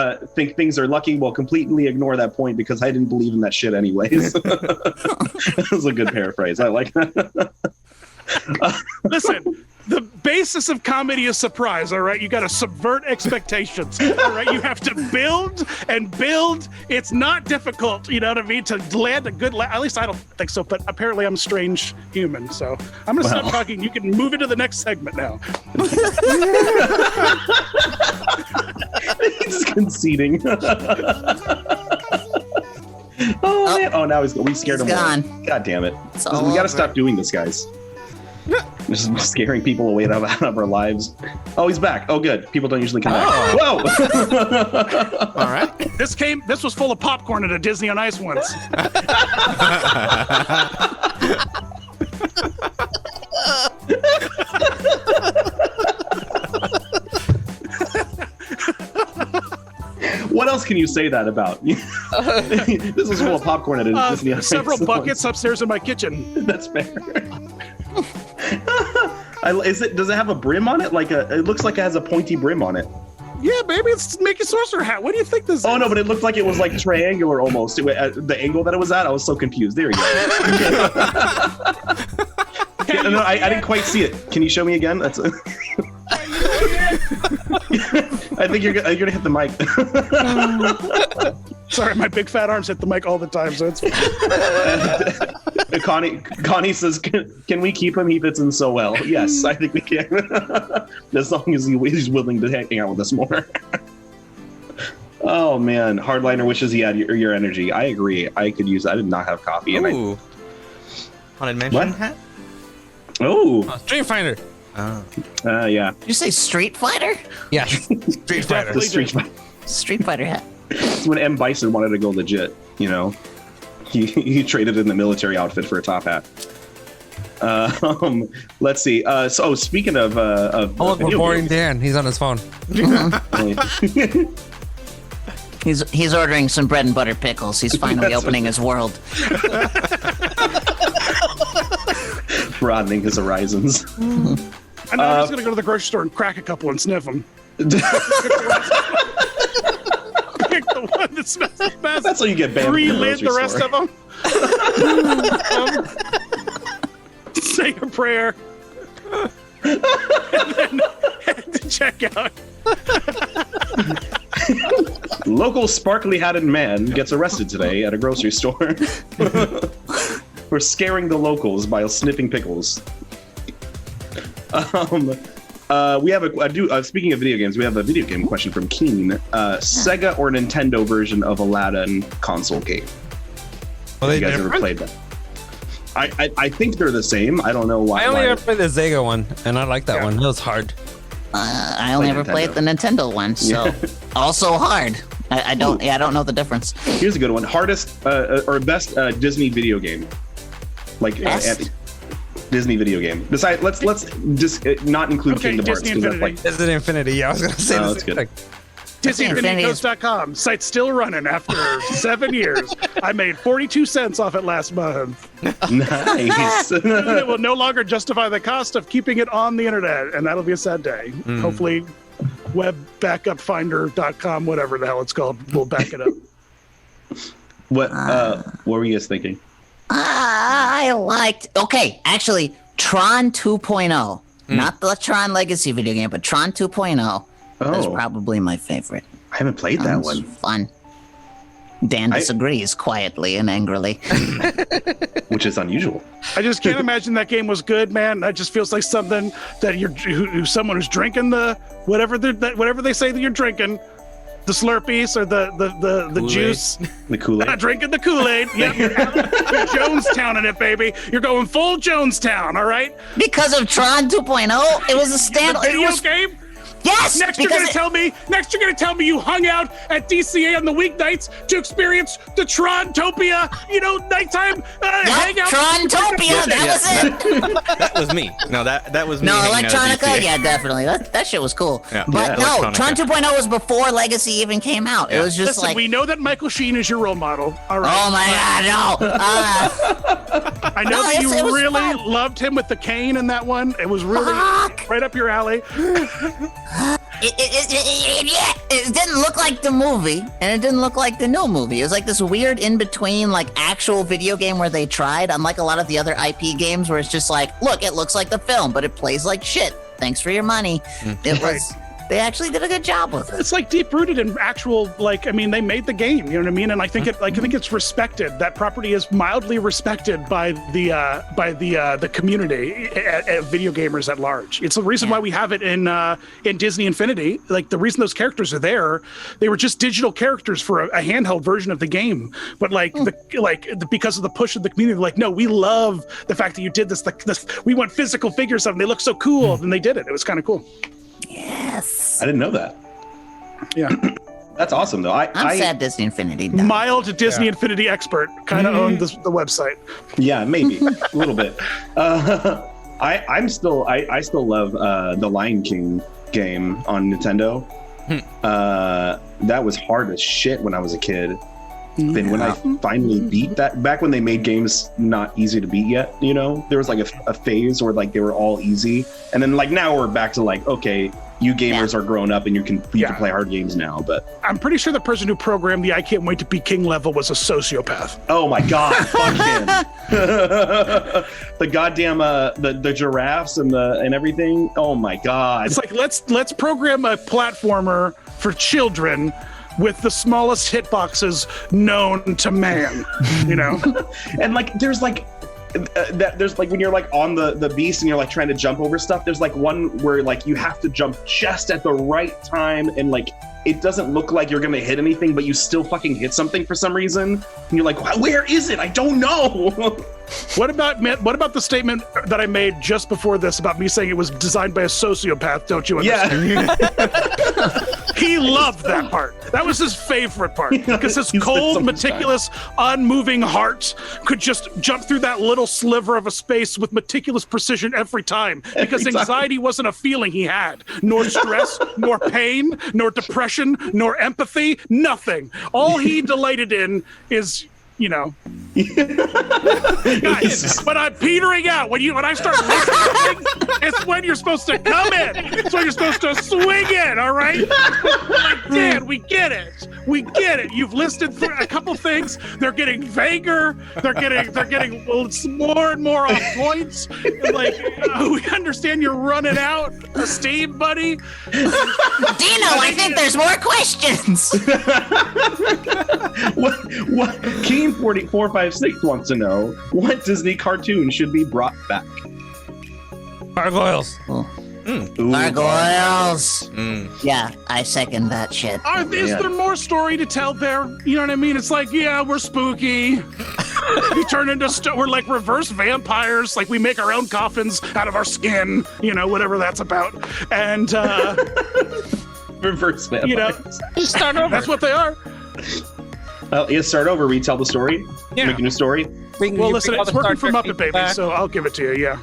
things are lucky? Well, completely ignore that point because I didn't believe in that shit anyways. That was a good paraphrase. I like that. Listen, the basis of comedy is surprise, all right? You got to subvert expectations, all right? You have to build and build. It's not difficult, you know what I mean, to land a good at least I don't think so, but apparently I'm a strange human, so I'm going to stop talking. You can move into the next segment now. He's conceding. Oh, man. Oh, now we scared He's him away. gone. God damn it. It's all We got to over. stop doing this, guys. Just scaring people away out of our lives. Oh, he's back. Oh, good. People don't usually come back. Whoa! All right. This was full of popcorn at a Disney on Ice once. What else can you say that about? This is full of popcorn at a Disney on Ice Several once. buckets upstairs in my kitchen. That's fair. Does it have a brim on it? It looks like it has a pointy brim on it. Yeah, baby, it's Mickey Sorcerer hat. What do you think this is? Oh no, but it looked like it was like triangular almost. The angle that it was at, I was so confused. There you go. Yeah, no, I didn't quite see it. Can you show me again? That's. I think you're gonna hit the mic. Sorry, my big fat arms hit the mic all the time, so it's. Connie says, "Can we keep him? He fits in so well." Yes, I think we can. As long as he's willing to hang out with us more. Oh man, Hardliner wishes he had your energy. I agree. I could use. I did not have coffee. Ooh. Haunted Mansion What? hat? Oh, Street Fighter. yeah. Did you say Street Fighter? Yeah. Street Fighter. The Street Fighter. Street Fighter hat. It's when M. Bison wanted to go legit, you know. He traded in the military outfit for a top hat. Let's see. So speaking of Oh, look, we're video boring games- Dan. He's on his phone. He's ordering some bread and butter pickles. He's finally opening his world. broadening his horizons. And I'm just gonna go to the grocery store and crack a couple and sniff them. Pick the one that smells the best. That's how you get banned from the Relid the grocery rest store. of them. Say a prayer. And then head to checkout. Local sparkly-hatted man gets arrested today at a grocery store for scaring the locals by sniffing pickles. We have speaking of video games, we have a video game question from Keen. Sega or Nintendo version of Aladdin console game? Well, Have they you guys ever different? played that? I think they're the same. I don't know why. I only why- ever played the Sega one, and I like that Yeah. one. It was hard. I only Play ever played the Nintendo one, so also hard. I don't. Yeah, I don't know the difference. Here's a good one. Hardest or best Disney video game. Like Best? Disney video game. Besides, let's just not include Okay, Kingdom Hearts Disney because that's Infinity. like Disney Infinity. Yeah, I was gonna say Oh, the that's same good. thing. DisneyInfinityCoast.com. Site's still running after 7 years. I made 42 cents off it last month. nice. It will no longer justify the cost of keeping it on the internet, and that'll be a sad day. Hopefully, webbackupfinder.com, whatever the hell it's called, will back it up. what were you guys thinking? I liked. Okay, actually, Tron 2.0. Not the Tron Legacy video game, but Tron 2.0 was Oh, probably my favorite. I haven't played that It was one, fun. Dan disagrees quietly and angrily. which is unusual. I just can't imagine that game was good, man. That just feels like something that someone who's drinking the whatever they say that you're drinking, the Slurpees or the Kool-Aid. juice. The Kool-Aid. Not drinking the Kool-Aid. Yep, you're Jonestown in it, baby. You're going full Jonestown, all right? Because of Tron 2.0, it was a standalone. Video game. Yes, Next, you're because gonna tell me you hung out at DCA on the weeknights to experience the Trontopia, nighttime hangout. Trontopia, that was it. That was me. No, that was me. No, hanging out at Electronica, DCA. yeah, definitely. That shit was cool. Yeah. But Yeah, no, Electronica. Tron 2.0 was before Legacy even came out. It Yeah. was just Listen, like, we know that Michael Sheen is your role model. All right. oh my god, no. I know No, that you it was really fun. loved him with the cane in that one. It was really Fuck. right up your alley. It didn't look like the movie, and it didn't look like the new movie. It was like this weird in between, like actual video game where they tried, unlike a lot of the other IP games where it's just like, look, it looks like the film, but it plays like shit. Thanks for your money. It was. They actually did a good job with it. It's like deep rooted in actual, they made the game. You know what I mean? And I think it's respected. That property is mildly respected by the community, video gamers at large. It's the reason why we have it in Disney Infinity. Like the reason those characters are there, they were just digital characters for a handheld version of the game. But because of the push of the community, like, no, we love the fact that you did this. We want physical figures of them. They look so cool, and they did it. It was kind of cool. Yes. I didn't know that. Yeah. That's awesome though. I'm sad Disney Infinity died. Mild Disney Infinity expert kind of owned the website. Yeah, maybe a little bit. I still love the Lion King game on Nintendo. That was hard as shit when I was a kid. Then when I finally beat that, back when they made games not easy to beat yet, there was like a phase where like they were all easy, and then like now we're back to like, okay, you gamers are grown up and you can play hard games now. But I'm pretty sure the person who programmed the I Can't Wait to Be King level was a sociopath. oh my god, fuck him! The goddamn the giraffes and everything. Oh my god! It's like let's program a platformer for children with the smallest hitboxes known to man. And like there's like there's like when you're like on the beast and you're like trying to jump over stuff, there's like one where like you have to jump just at the right time, and like it doesn't look like you're gonna hit anything, but you still fucking hit something for some reason, and you're like, where is it? I don't know. What about the statement that I made just before this about me saying it was designed by a sociopath? Don't you understand? Yeah. He loved that part. That was his favorite part because his He spent so cold, much time. meticulous, unmoving heart could just jump through that little sliver of a space with meticulous precision every time because Every time. anxiety wasn't a feeling he had, nor stress, nor pain, nor depression, nor empathy, nothing. All he delighted in is, guys, when I'm petering out, when I start listening to things, it's when you're supposed to come in. It's when you're supposed to swing in, all right? Like, Dan, we get it. We get it. You've listed a couple things. They're getting vaguer. They're getting more and more off points. And like, we understand you're running out of steam, buddy. Dino, I think there's more questions. What Keen 456 wants to know, what Disney cartoon should be brought back? Gargoyles. Ooh, Gargoyles. Yeah, I second that shit. Is there more story to tell there? You know what I mean? It's like, yeah, we're spooky. We turn into we're like reverse vampires. Like we make our own coffins out of our skin, whatever that's about. And Reverse vampires. Start over. that's what they are. Start over, retell the story, Yeah. make a new story. Well, listen, it's working for Muppet Babies, so I'll give it to you. Yeah,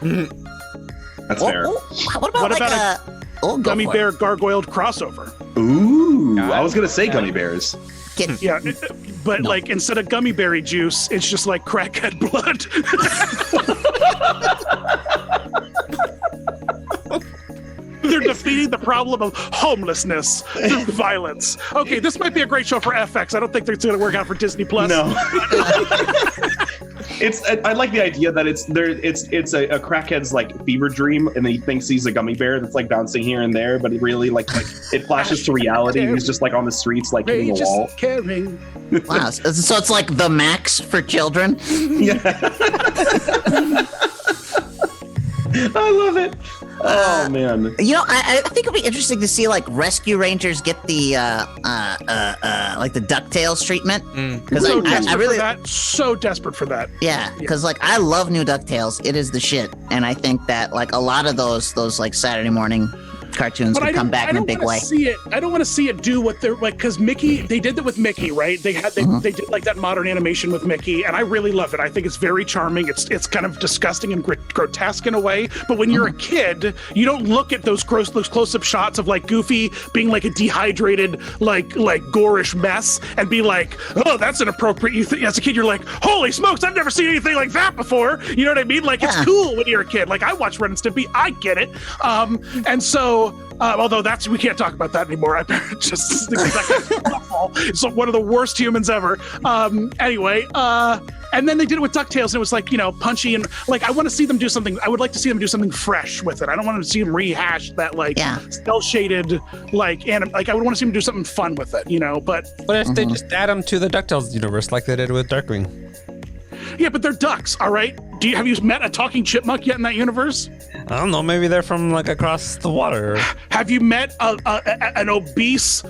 That's fair. What about What like about go gummy for it. bear gargoyled crossover. Ooh, I was gonna say gummy bears. Get- Yeah, but like instead of gummy berry juice, it's just like crackhead blood. They're defeating the problem of homelessness through violence. Okay, this might be a great show for FX. I don't think it's going to work out for Disney Plus. No. I like the idea that it's a crackhead's like fever dream, and he thinks he's a gummy bear that's like bouncing here and there, but it really like it flashes to reality. And he's just like on the streets, like hitting a Just wall. caring. Wow, so it's like the Max for children. Yeah. I love it. Oh man. I think it'd be interesting to see like Rescue Rangers get the like the DuckTales treatment because So I desperate really for that. So desperate for that. yeah because like I love new DuckTales. It is the shit, and I think that like a lot of those like Saturday morning cartoons could come back in a big way. I don't want to see it do what they're like, because Mickey, they did that with Mickey, right? They did like that modern animation with Mickey, and I really love it. I think it's very charming. It's kind of disgusting and grotesque in a way, but when you're a kid, you don't look at those close-up shots of like Goofy being like a dehydrated, like gorish mess and be like, oh, that's inappropriate. As a kid, you're like, holy smokes, I've never seen anything like that before. You know what I mean? Like it's cool when you're a kid. Like I watch Ren and Stimpy, I get it. And so. Although we can't talk about that anymore. I just because it's one of the worst humans ever. Anyway, and then they did it with DuckTales, and it was like punchy and like I want to see them do something. I would like to see them do something fresh with it. I don't want to see them rehash that cel shaded like I would want to see them do something fun with it. But What if they just add them to the DuckTales universe like they did with Darkwing? yeah, but they're ducks, all right. Have you met a talking chipmunk yet in that universe? I don't know. Maybe they're from like across the water. Have you met an obese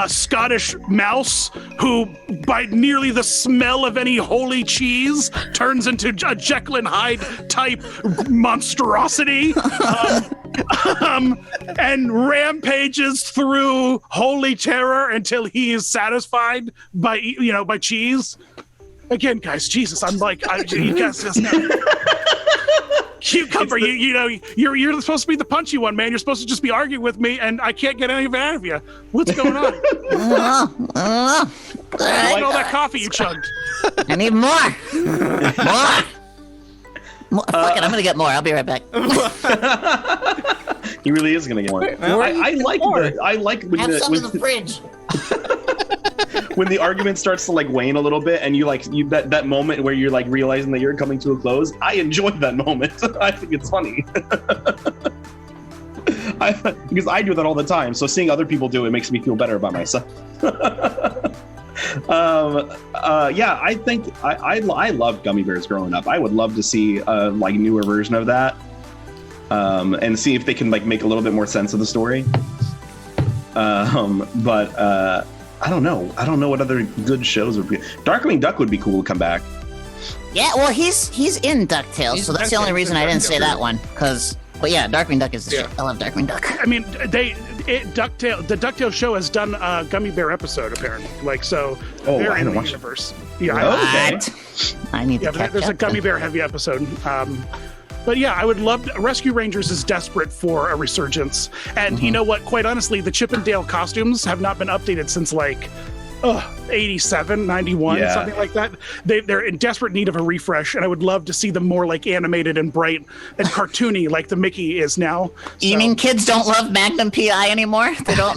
Scottish mouse who, by nearly the smell of any holy cheese, turns into a Jekyll and Hyde type monstrosity and rampages through holy terror until he is satisfied by cheese? Again, guys, Jesus, I'm like, you guys just Cucumber, you're supposed to be the punchy one, man. You're supposed to just be arguing with me, and I can't get any of it out of you. What's going on? I Look at all that coffee you chugged. I need more. More. Fuck it, I'm gonna get more. I'll be right back. He really is gonna get more. I like when Have some in the the fridge. when the argument starts to like wane a little bit, and you that moment where you're like realizing that you're coming to a close. I enjoy that moment. I think it's funny. Because I do that all the time. So seeing other people do it makes me feel better about myself. Yeah, I think I loved Gummy Bears growing up. I would love to see a like newer version of that, and see if they can like make a little bit more sense of the story. But I don't know. I don't know what other good shows would be. Darkwing Duck would be cool to come back. Yeah, well, he's in DuckTales, so that's the only reason I didn't say that one. But yeah, Darkwing Duck is the shit. I love Darkwing Duck. I mean, the DuckTales show has done a Gummy Bear episode apparently. Like so, Oh, they're I in haven't the watched it. universe. Yeah, What? I need to but catch there's a up Gummy then. Bear heavy episode. But yeah, I would love Rescue Rangers is desperate for a resurgence. And you know what? Quite honestly, the Chip and Dale costumes have not been updated since like 87, 91, Yeah. something like that. They're in desperate need of a refresh, and I would love to see them more like animated and bright and cartoony like the Mickey is now. You mean kids don't love Magnum PI anymore? They don't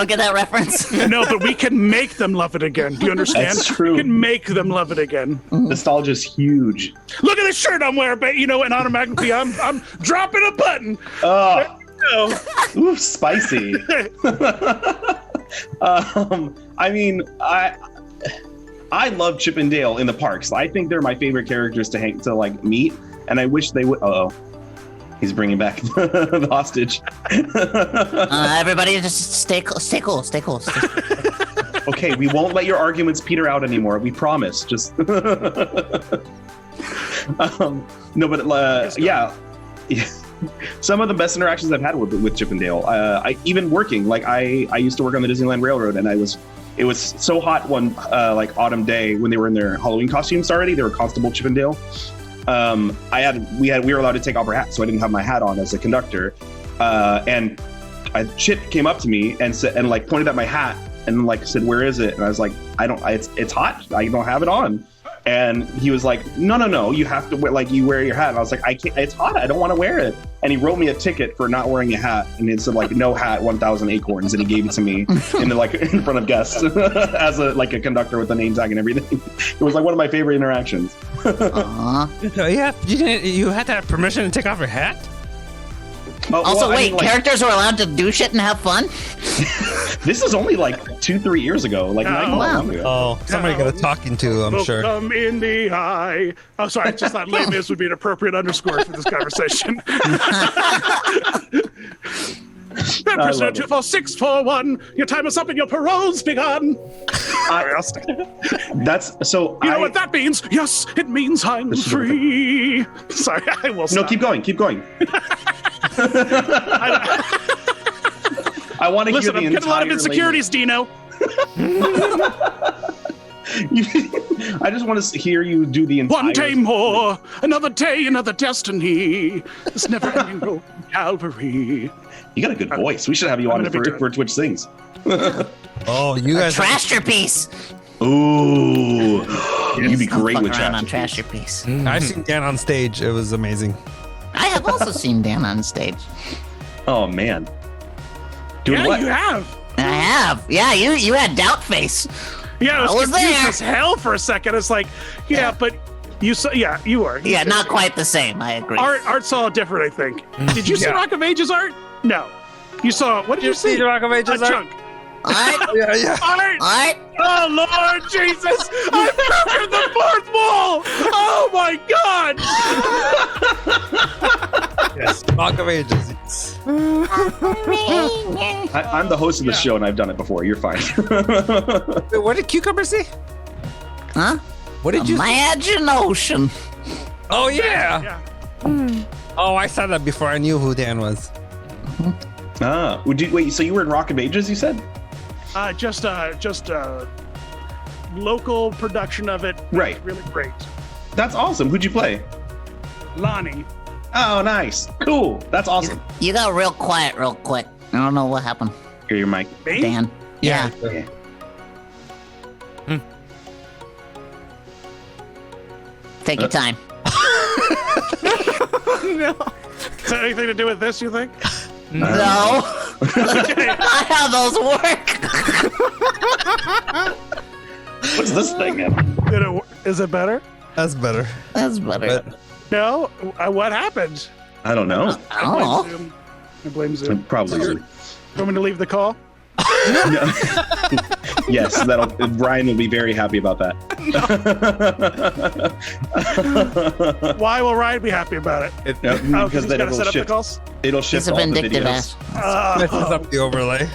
get that reference? No, but we can make them love it again. Do you understand? That's true. We can make them love it again. Nostalgia's huge. Look at this shirt I'm wearing, but in honor of Magnum PI, I'm dropping a button. Oh, No. ooh, spicy. I mean, I love Chip and Dale in the parks. I think they're my favorite characters to like meet, and I wish they would. He's bringing back the hostage. Everybody just stay cool. Okay, we won't let your arguments peter out anymore. We promise. Just no, but yeah. Some of the best interactions I've had with Chip and Dale. I even working, like I used to work on the Disneyland Railroad, and it was so hot one like autumn day when they were in their Halloween costumes already. They were Constable Chip and Dale. We were allowed to take off our hats, so I didn't have my hat on as a conductor. And Chip came up to me and said, and like pointed at my hat and like said, "Where is it?" And I was like, it's hot. I don't have it on." And he was like, no, you have to wear, like, you wear your hat. And I was like, I can't, it's hot. I don't want to wear it. And he wrote me a ticket for not wearing a hat. And it said like, no hat, 1,000 acorns. And he gave it to me in front of guests as a conductor with the name tag and everything. It was like one of my favorite interactions. Yeah, you had to have permission to take off your hat? Also, characters are allowed to do shit and have fun? This is only like 2-3 years ago. Like, not long ago. Oh, somebody got a talking to, I'm sure. Come in the eye. Oh, sorry. I just thought Les Mis would be an appropriate underscore for this conversation. Prisoner 24641, your time is up and your parole's begun. That's so. You know what that means? Yes, it means I'm free. Sorry, I will stop. No, keep going. I want to hear the entire. I'm getting a lot of insecurities, Dino. I just want to hear you do the entire. One day more, another day, another destiny. This never-ending road to Calvary. You got a good voice. We should have you on for Twitch Sings. Oh, you guys. Trasher Piece. Ooh, you'd be great with around on Trasher Piece. I've seen Dan on stage. It was amazing. I have also seen Dan on stage. Oh man. Doing yeah, what? You have. I have. Yeah, you had Doubt Face. Yeah, I was confused there. as hell for a second. It's like, yeah, but you saw, yeah, you are. Yeah, not quite the same. I agree. Art saw it different, I think. Did you see Rock of Ages, Art? No. You saw, what did you see? Rock of Ages, a chunk. Art? Yeah. Art? Oh, Lord Jesus! I've broken the fourth wall! Oh, my God! Yes, Rock of Ages. I'm the host of the show, and I've done it before. You're fine. Wait, what did Cucumber see? Huh? What did you see? Imagine Ocean. Oh, yeah. Oh, I saw that before I knew who Dan was. Wait, so you were in Rock of Ages, you said? Just a local production of it. Right. Really great. That's awesome. Who'd you play? Lonnie. Oh, nice. Cool. That's awesome. You got real quiet real quick. I don't know what happened. Here, your mic. Me? Dan. Yeah. Take your time. No. Is that anything to do with this, you think? No. Okay. Not how those work. What's this thing? Is it better? That's better. That's better. No. What happened? I don't know. Oh. I blame Zoom. Probably. You want me to leave the call? Yes, Brian will be very happy about that. Why will Ryan be happy about it? Because then it'll set up the shift. calls? It'll shift He's a all the vindictive videos. ass. Messes up the overlay.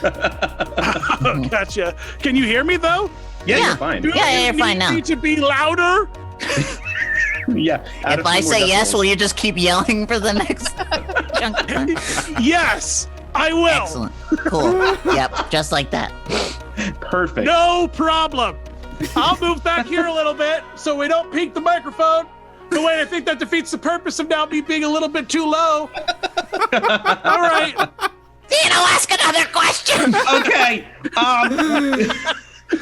Gotcha. Can you hear me though? Yeah, you're fine. Yeah, you're fine now. Need to be louder. Yeah. If I say yes, will you just keep yelling for the next chunk of time? Yes, I will. Excellent. Cool. Yep, just like that. Perfect. No problem. I'll move back here a little bit so we don't peak the microphone. But wait, I think that defeats the purpose of now me being a little bit too low. All right. Dino, ask another question. Okay.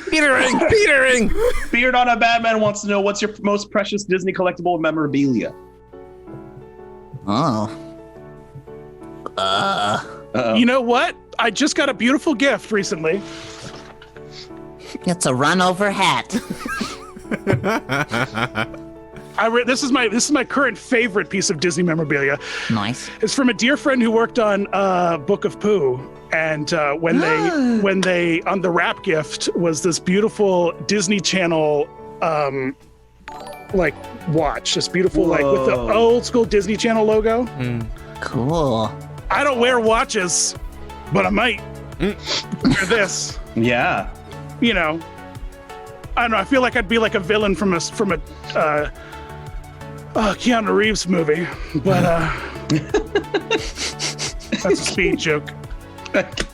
Petering. Beard on a Batman wants to know, what's your most precious Disney collectible memorabilia? Oh. You know what? I just got a beautiful gift recently. It's a run-over hat. This is my current favorite piece of Disney memorabilia. Nice. It's from a dear friend who worked on Book of Pooh, and when they on the wrap gift was this beautiful Disney Channel like watch, this beautiful like with the old school Disney Channel logo. Cool. I don't wear watches, but I might wear this. Yeah. you know, I don't know. I feel like I'd be like a villain from a Keanu Reeves movie, but that's a speed joke. But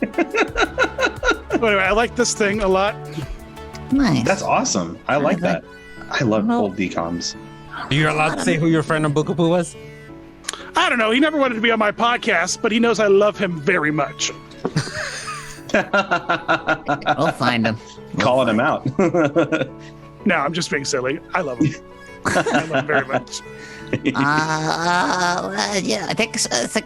anyway, I like this thing a lot. Nice. That's awesome. I like that. I love old decoms. You're allowed to say who your friend on Bookapoo was? I don't know. He never wanted to be on my podcast, but he knows I love him very much. We'll find him. Calling him out. No, I'm just being silly. I love him. I love him very much. Yeah, I think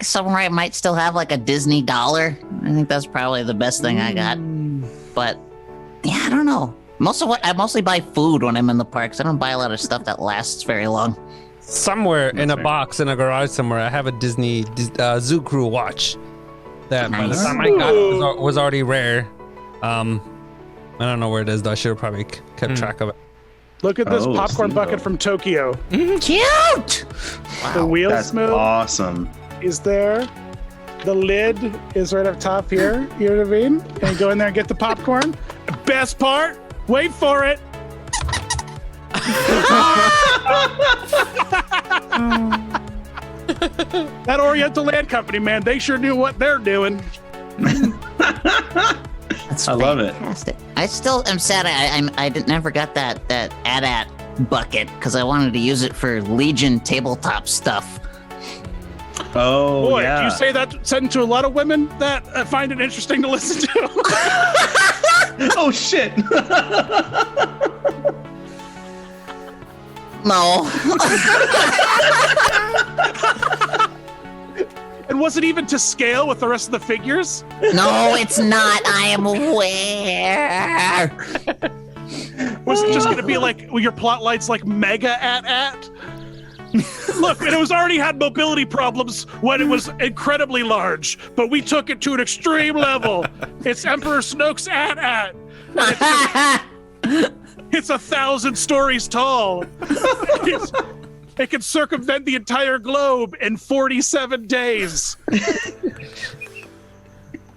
Samurai might still have like a Disney dollar. I think that's probably the best thing I got. But yeah, I don't know. I mostly buy food when I'm in the parks. I don't buy a lot of stuff that lasts very long. Somewhere in a fair. box in a garage somewhere, I have a Disney Zoo Crew watch that by the Nice. time I got it was already rare. I don't know where it is though. I should have probably kept track of it. Look at this Oh, popcorn Steamboat. bucket from Tokyo. Cute! The wheel That's smooth awesome. is there. The lid is right up top here. You know what I mean? And you go in there and get the popcorn. Best part, wait for it. That Oriental Land Company, man, they sure knew what they're doing. That's I love it. fantastic. I still am sad I never got that AT-AT bucket because I wanted to use it for Legion tabletop stuff. Oh, Boy, yeah. do you say that sentence to a lot of women that find it interesting to listen to? Oh, shit. No. And was it even to scale with the rest of the figures? No, it's not. I am aware. Was it just going to be like your plot lights like mega AT-AT? Look, and it was already had mobility problems when it was incredibly large, but we took it to an extreme level. It's Emperor Snoke's AT-AT. It's 1,000 stories tall. It can circumvent the entire globe in 47 days.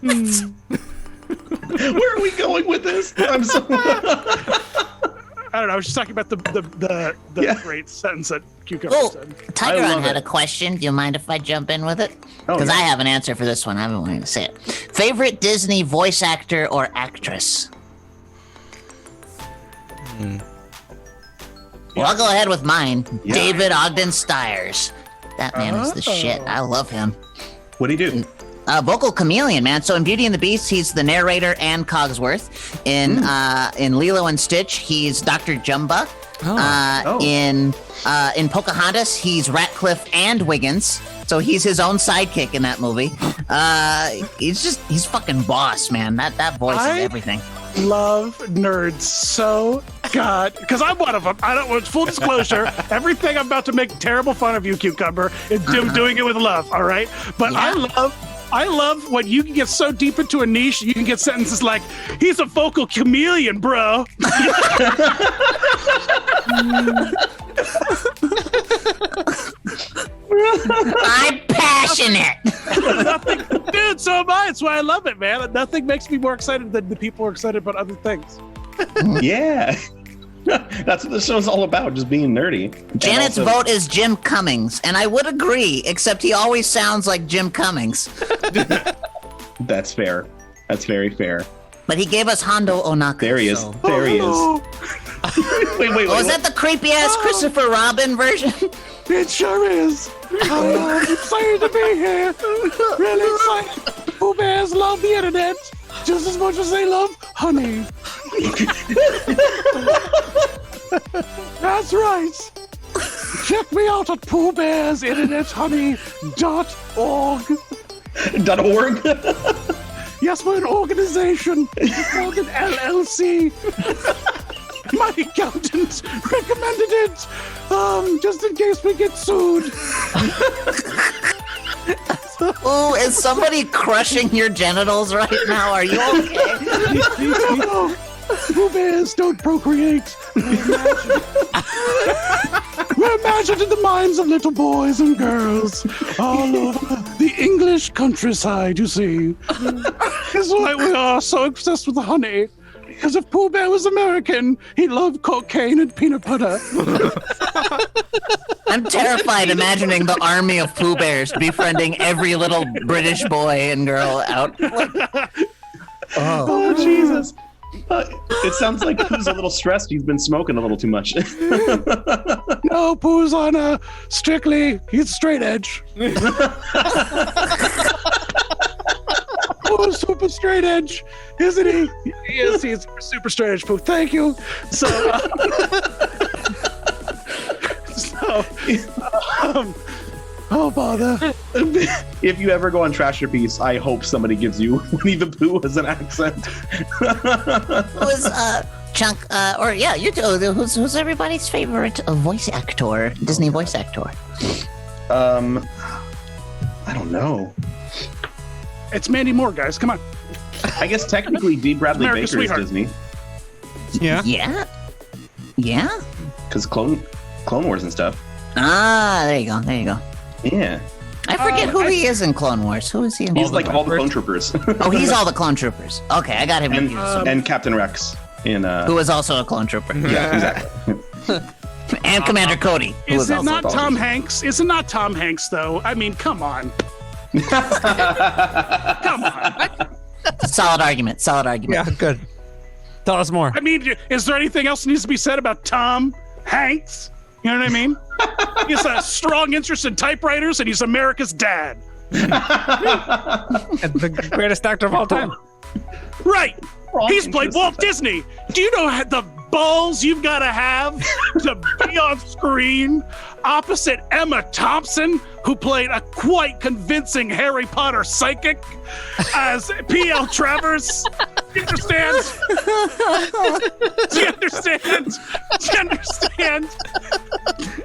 Where are we going with this? I'm so... I don't know. I was just talking about the Yeah. great sentence that Cucumber Oh, said. Tigeron love had it. a question. Do you mind if I jump in with it? Oh, Because yeah. I have an answer for this one. I've been wanting to say it. Favorite Disney voice actor or actress? Well, I'll go ahead with mine. Yeah. David Ogden Stiers. That man is the shit. I love him. What'd he do? Vocal chameleon, man. So in Beauty and the Beast, he's the narrator and Cogsworth. In Lilo and Stitch, he's Dr. Jumba. Oh. In Pocahontas, he's Ratcliffe and Wiggins. So he's his own sidekick in that movie. He's fucking boss, man. That voice is everything. Love nerds so god, because I'm one of them. I don't want full disclosure. Everything I'm about to make terrible fun of you, Cucumber, is doing it with love. All right, but Yeah. I love when you can get so deep into a niche, you can get sentences like, "He's a vocal chameleon, bro." I'm passionate. Dude, so am I. That's why I love it, man. Nothing makes me more excited than the people who are excited about other things. Yeah. That's what the show's all about, just being nerdy. And Janet's also- vote is Jim Cummings, and I would agree, except he always sounds like Jim Cummings. That's fair. That's very fair. But he gave us Hondo Onaga. There he is. so- There he is. Oh, Wait, wait, Oh, wait. is that the creepy ass Christopher Robin version? it sure is. I'm excited to be here. Really excited. Pooh Bears love the internet just as much as they love honey. That's right. Check me out at PoohBearsInternetHoney.org. .org? Yes, we're an organization. It's called an LLC. My accountant recommended it, just in case we get sued. Ooh, is somebody crushing your genitals right now? Are you okay? Pooh Bears don't procreate. We're imagined in the minds of little boys and girls all over the English countryside, you see. That's why we are so obsessed with honey. Because if Pooh Bear was American, he'd love cocaine and peanut butter. I'm terrified imagining the army of Pooh Bears befriending every little British boy and girl out. Oh, Jesus. It sounds like Pooh's a little stressed. He's been smoking a little too much. No, Pooh's on he's straight edge. Pooh's super straight edge, isn't he? He is. He's super straight edge, Pooh. Thank you. So, oh, bother. If you ever go on Trash Your Piece, I hope somebody gives you Winnie the Pooh as an accent. Who's Chunk? Who's everybody's favorite voice actor? Disney voice actor. I don't know. It's Mandy Moore, guys. Come on. I guess technically D. Bradley America's Baker is sweetheart. Disney Yeah. Yeah. because Clone Wars and stuff. Ah, there you go. Yeah, I forget who he is in Clone Wars. Who is he in? he's like all the Clone Troopers. Oh, he's all the clone troopers. Okay, I got him confused. and Captain Rex in. Who is also a clone trooper. Yeah, exactly. And Commander Cody. Who Is it also not a clone Tom trooper. Hanks? Is it not Tom Hanks, though? I mean, come on. Come on. Solid argument. Yeah, good. Tell us more. I mean, is there anything else that needs to be said about Tom Hanks? You know what I mean? He has a strong interest in typewriters, and he's America's dad. And the greatest actor of all time. Right. He's played Walt Disney. Do you know the balls you've got to have to be on screen opposite Emma Thompson, who played a quite convincing Harry Potter psychic as P.L. Travers? Do you understand? Do you understand? Do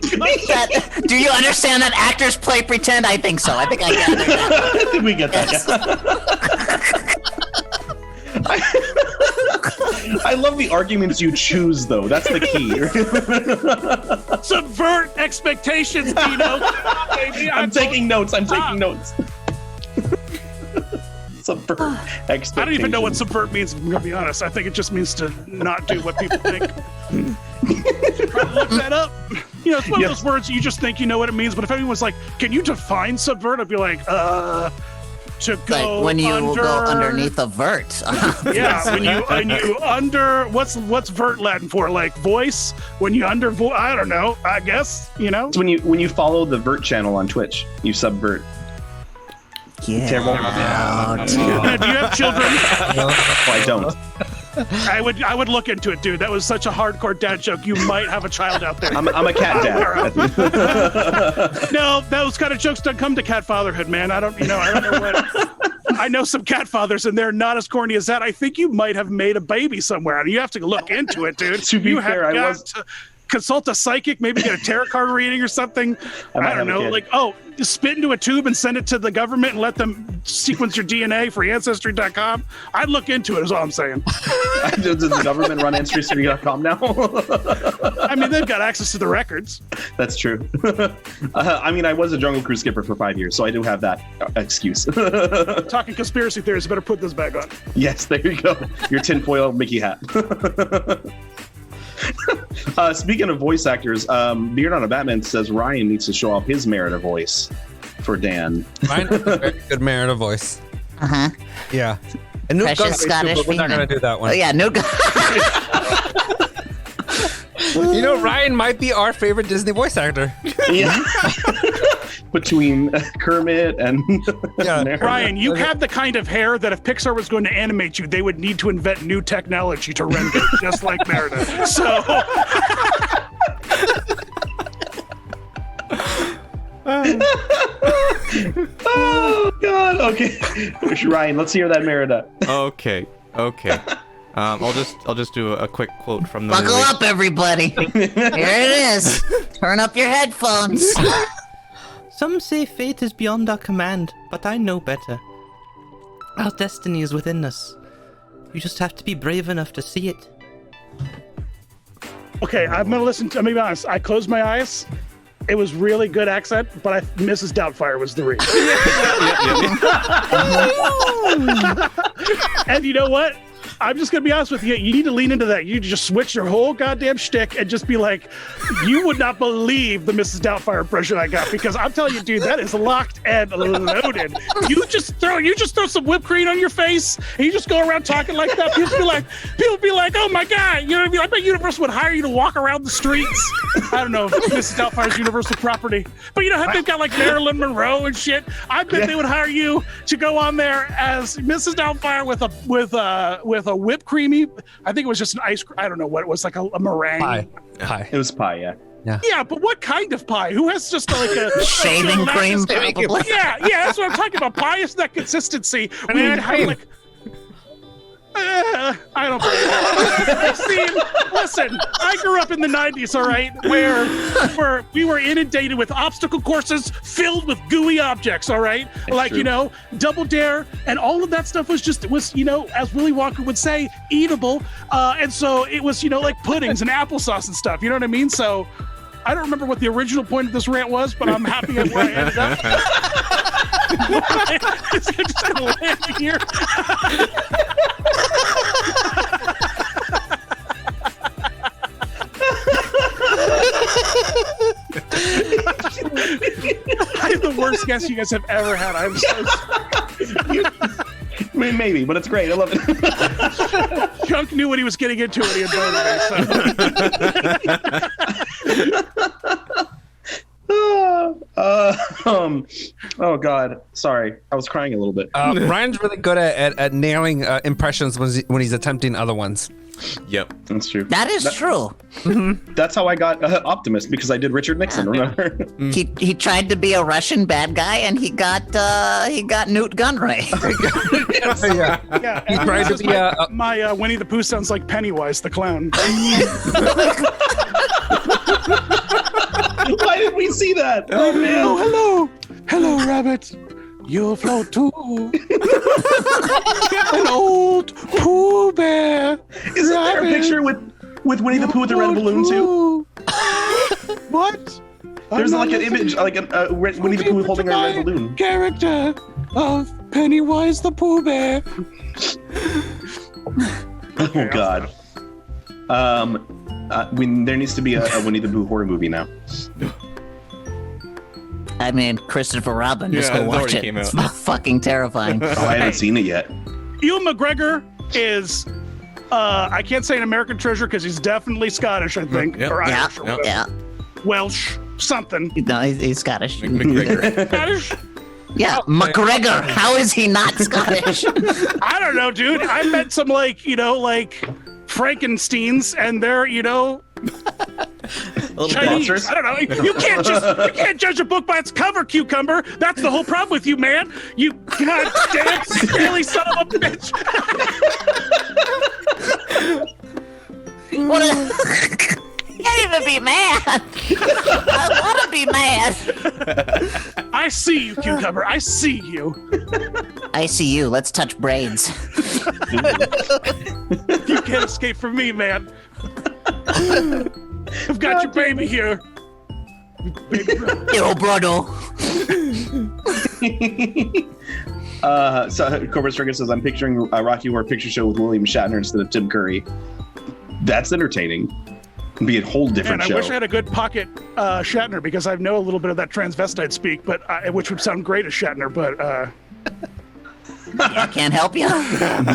you understand? Do you understand that actors play pretend? I think so. I think I gathered that. I think we get that. Yes. I love the arguments you choose, though. That's the key. Subvert expectations, Dino. Baby, I'm taking notes. Subvert expectations. I don't even know what subvert means, I'm gonna be honest. I think it just means to not do what people think. Probably look that up. You know, it's one of those words you just think you know what it means, but if anyone was like, can you define subvert? I'd be like, to go Like when you under... go underneath a vert. Yeah, when you under what's vert Latin for? Like voice? When you under I don't know. I guess you know. It's when you follow the Vert channel on Twitch, you subvert. Yeah. Terrible. Do you have children? Oh, I don't. I would look into it, dude. That was such a hardcore dad joke. You might have a child out there. I'm a cat dad. No, those kind of jokes don't come to cat fatherhood, man. I don't know what. I know some cat fathers, and they're not as corny as that. I think you might have made a baby somewhere, and you have to look into it, dude. To be fair, I was to consult a psychic, maybe get a tarot card reading or something. I don't know, like spit into a tube and send it to the government and let them sequence your DNA for Ancestry.com. I'd look into it, is all I'm saying. Does the government run Ancestry.com now? I mean, they've got access to the records. That's true. I mean, I was a Jungle Cruise skipper for 5 years, so I do have that excuse. Talking conspiracy theories, better put this back on. Yes, there you go. Your tinfoil Mickey hat. Speaking of voice actors, Beard on a Batman says Ryan needs to show off his Merida voice for Dan. Mine has a very good Merida voice. Uh-huh. Yeah. And Newt Precious Gunray, Scottish too, but we're not female. going to do that one. Oh, yeah, no You know, Ryan might be our favorite Disney voice actor. Yeah. Between Kermit and Yeah. Merida. Ryan, you have the kind of hair that if Pixar was going to animate you, they would need to invent new technology to render, just like Merida. So, Oh God. Okay. Ryan, let's hear that Merida. Okay. I'll just do a quick quote from the Buckle movie. up, everybody. Here it is. Turn up your headphones. Some say fate is beyond our command, but I know better. Our destiny is within us. You just have to be brave enough to see it. okay, I'm going to listen to, I'm going to be honest. I closed my eyes It was really good accent, but Mrs. Doubtfire was the reason. And you know what? I'm just gonna be honest with you. You need to lean into that. You need to just switch your whole goddamn shtick and just be like, you would not believe the Mrs. Doubtfire impression I got, because I'm telling you, dude, that is locked and loaded. You just throw some whipped cream on your face and you just go around talking like that. People be like, oh my god, you know what I mean? I bet Universal would hire you to walk around the streets. I don't know if Mrs. Doubtfire's Universal property, but you know how they've got like Marilyn Monroe and shit. I bet they would hire you to go on there as Mrs. Doubtfire with a whipped creamy. I think it was just an ice cream. I don't know what it was, like a meringue. Pie. It was pie, yeah. Yeah, but what kind of pie? Who has just like a Shaving cream, probably. Yeah, that's what I'm talking about. Pie is that consistency. We need to have like. I don't believe it. See, listen, I grew up in the 90s, all right, where we were inundated with obstacle courses filled with gooey objects, all right? Like, true. you know, Double Dare and all of that stuff was, you know, as Willy Wonka would say, eatable. And so it was, you know, like puddings and applesauce and stuff, you know what I mean? So I don't remember what the original point of this rant was, but I'm happy at where I ended up. It's just gonna land here. I'm the worst guest you guys have ever had. I'm so sorry. I mean, maybe, but it's great. I love it. Chunk knew what he was getting into when he invited me. Oh God, sorry, I was crying a little bit. Ryan's really good at nailing impressions when he's attempting other ones. Yep. That's true. That is true. That's how I got Optimus, because I did Richard Nixon. Remember? He tried to be a Russian bad guy, and he got Newt Gunray. Yeah. Yeah, He tried to be my Winnie the Pooh sounds like Pennywise the clown. Why did we see that? Oh man! Oh, hello, rabbit. You'll float too. An old Pooh Bear. Isn't there a rabbit. picture with Winnie the Pooh with the red balloon too? What? There's I'm like not an image, like a Winnie the Pooh holding a red balloon. Character of Pennywise the Pooh Bear. Oh God. There needs to be a Winnie the Pooh horror movie now. I mean, Christopher Robin, just Yeah, go it watch already it. came It's out. fucking terrifying. Oh, I haven't seen it yet. Ewan McGregor is, I can't say an American treasure because he's definitely Scottish, I think, Yep. or Yeah, Irish, or whatever. yeah. Welsh, something. No, he's Scottish. McGregor. Scottish? Yeah, McGregor. How is he not Scottish? I don't know, dude. I met some like Frankensteins, and they're Chinese. monsters? I don't know. You can't judge a book by its cover, Cucumber. That's the whole problem with you, man. You goddamn scaly son of a bitch. What you can't even be mad. I want to be mad. I see you, Cucumber. I see you. I see you. Let's touch braids. You can't escape from me, man. I've got your baby here. Yo, brother. So Cobra Stringer says, I'm picturing a Rocky Horror Picture Show with William Shatner instead of Tim Curry. That's entertaining. It'd be a whole different And I show. wish I had a good pocket Shatner, because I know a little bit of that transvestite speak, but which would sound great as Shatner, but I can't help you.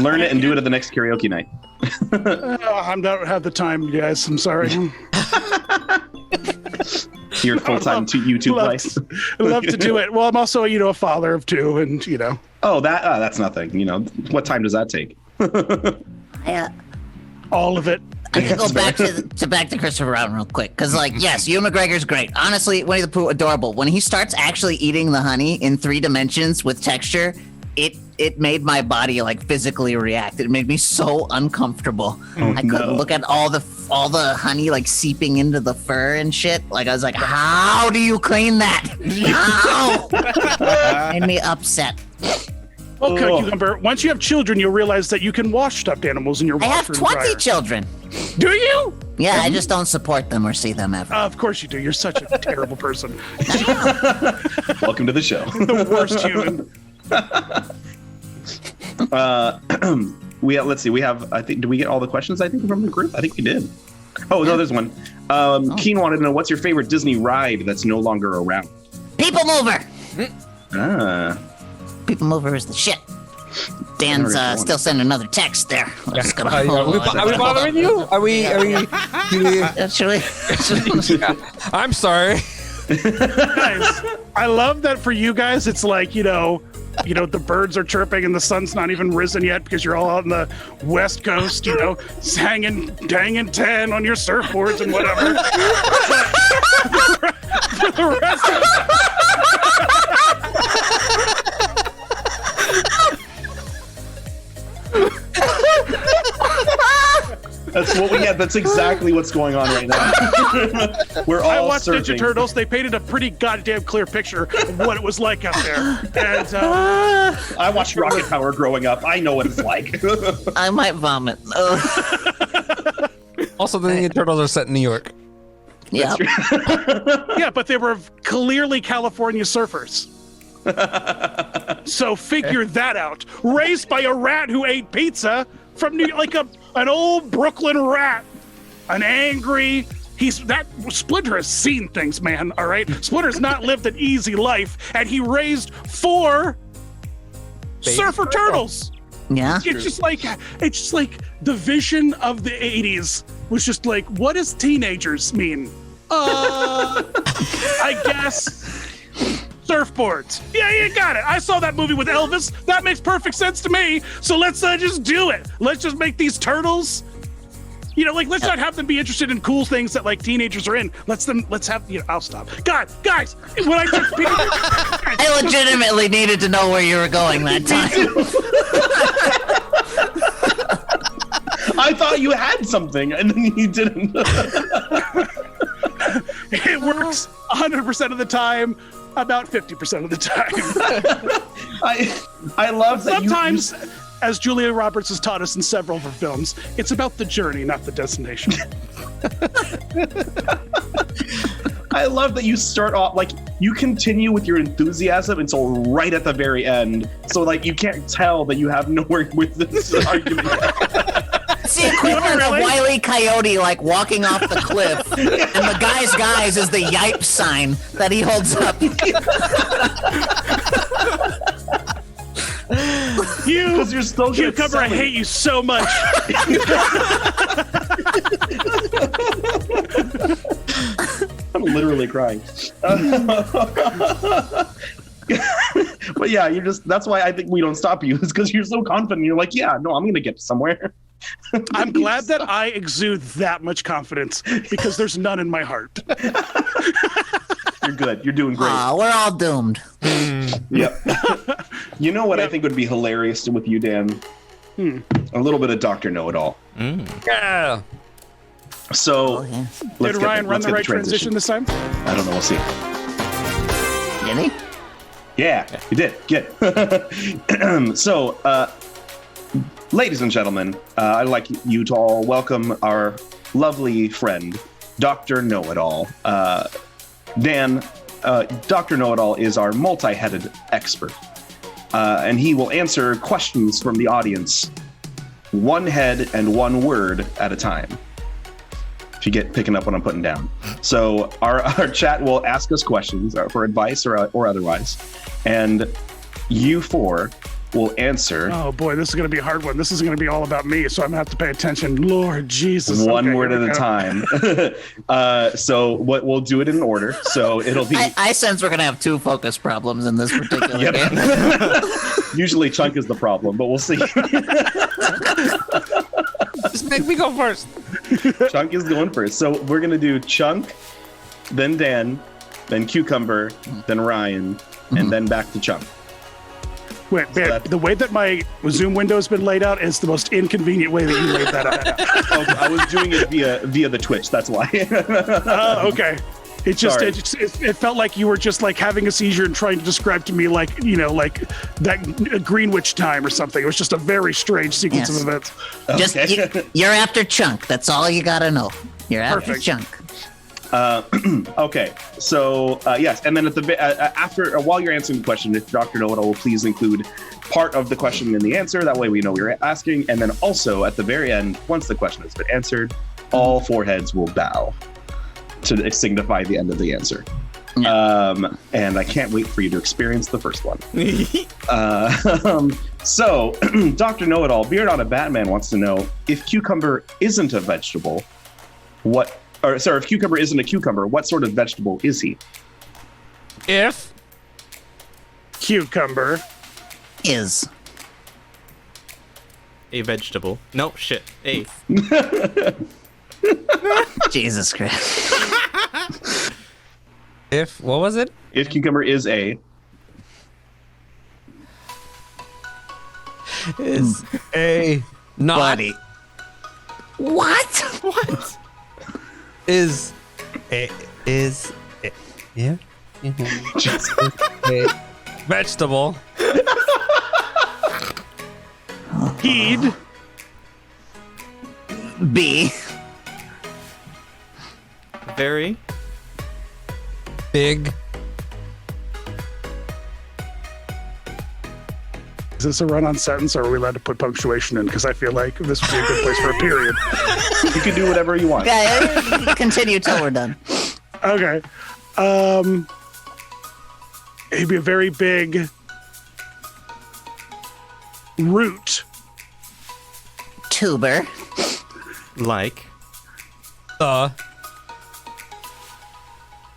Learn it and do it at the next karaoke night. I don't have the time, guys. I'm sorry. Your full-time YouTube life. Love to do it. Well, I'm also, a father of two, and Oh, that's nothing. What time does that take? all of it. I can go back to Christopher Robin real quick, because yes, Ewan McGregor's great. Honestly, Winnie the Pooh, adorable. When he starts actually eating the honey in 3 dimensions with texture, it made my body physically react. It made me so uncomfortable. I couldn't look at all the honey seeping into the fur and shit. I was like, how do you clean that? How? Made me upset. Okay, Cucumber. Once you have children, you'll realize that you can wash stuffed animals in your I washer have and 20 dryer. children. Do you? Yeah, I just don't support them or see them ever. Of course you do. You're such a terrible person. Welcome to the show. The worst human. Let's see. We have. I think. Did we get all the questions? I think from the group. I think we did. Oh no, there's one. Keen wanted to know what's your favorite Disney ride that's no longer around. People Mover. Ah. People Mover is the shit. Dan's still sending another text there. Let's go. Are we bothering you? Are we? Actually, I'm sorry. Guys, I love that for you guys. It's like the birds are chirping and the sun's not even risen yet because you're all out on the West Coast, hanging 10 on your surfboards and whatever. For the rest of That's what we get. That's exactly what's going on right now. We're all I watched surfing. Ninja Turtles. They painted a pretty goddamn clear picture of what it was like out there. And I watched Rocket Power growing up. I know what it's like. I might vomit. Also, the Ninja Turtles are set in New York. Yeah. yeah, but they were clearly California surfers. So figure that out. Raised by a rat who ate pizza from an old Brooklyn rat, an angry. Splinter has seen things, man. All right, Splinter's not lived an easy life, and he raised 4 surfer turtles. Yeah. It's just like the vision of the 80s was just like, what does teenagers mean? I guess surfboards. Yeah, you got it. I saw that movie with Elvis. That makes perfect sense to me. So let's just do it. Let's just make these turtles. Let's not have them be interested in cool things that like teenagers are in. Let's have. I'll stop. God, guys, when I took I legitimately needed to know where you were going that time. I thought you had something, and then you didn't. It works 100% of the time, about 50% of the time. I love that sometimes, as Julia Roberts has taught us in several of her films, it's about the journey, not the destination. I love that you start off, you continue with your enthusiasm until right at the very end. So, you can't tell that you have nowhere with this argument. It's the equivalent of Wile E. Coyote, walking off the cliff, and the guys is the yipe sign that he holds up. You're still Cucumber, I hate you so much. I'm literally crying. But yeah, that's why I think we don't stop you, is because you're so confident. You're like, yeah, no, I'm going to get somewhere. I'm glad that I exude that much confidence because there's none in my heart. You're good. You're doing great. We're all doomed. Yep. You know what I think would be hilarious with you, Dan? A little bit of Dr. Know-It-All. Yeah. So, Did Ryan run the right transition this time? I don't know. We'll see. Did he? Yeah, he did. Good. So, ladies and gentlemen, I'd like you to all welcome our lovely friend, Dr. Know-It-All. Dan, Dr. Know-It-All is our multi-headed expert, and he will answer questions from the audience, one head and one word at a time. If you get picking up what I'm putting down. So our chat will ask us questions for advice or otherwise, and you 4 will answer. Oh boy, this is going to be a hard one. This is going to be all about me, so I'm going to have to pay attention. Lord Jesus. One word at a time. So what we'll do it in order. So it'll be. I sense we're going to have 2 focus problems in this particular game. Usually Chunk is the problem, but we'll see. Just make me go first. Chunk is going first. So we're going to do Chunk, then Dan, then Cucumber, then Ryan, and then back to Chunk. Wait, man, the way that my Zoom window has been laid out is the most inconvenient way that you laid that out. Oh, I was doing it via the Twitch. That's why. Okay. It felt like you were just having a seizure and trying to describe to me that Greenwich time or something. It was just a very strange sequence of events. Just you're after Chunk. That's all you gotta know. You're out Perfect. of junk. Okay, so yes, and then at the after while you're answering the question, if Dr. Know-It-All will please include part of the question in the answer. That way we know what you're asking. And then also at the very end, once the question has been answered, all four heads will bow to signify the end of the answer. And I can't wait for you to experience the first one. So, Dr. Know-It-All, Beard on a Batman wants to know if cucumber isn't a vegetable, if cucumber isn't a cucumber, what sort of vegetable is he? If Cucumber. Is. A vegetable. No, shit. A. Jesus Christ. if what was it? If cucumber is a Is a not Buddy. What? What? is a yeah. A vegetable. Heed. B. Very. Big. Is this a run-on sentence, or are we allowed to put punctuation in? Because I feel like this would be a good place for a period. you can do whatever you want. Yeah, continue till we're done. Okay. It'd be a very big root. Tuber. Like. The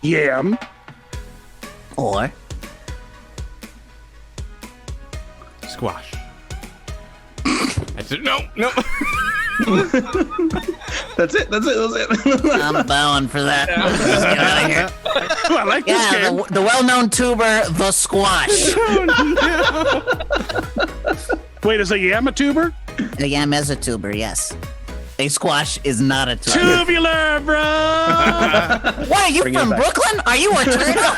Yam. Or. Squash. I said no. That's it. I'm bowing for that. Let's get out of here. Oh, I like this Yeah, game. the well-known tuber, the squash. Wait, is a yam a tuber? The yam is a tuber, yes. A squash is not a tuber. Tubular, bro! What, are you Bring it from back. Brooklyn? Are you a turtle?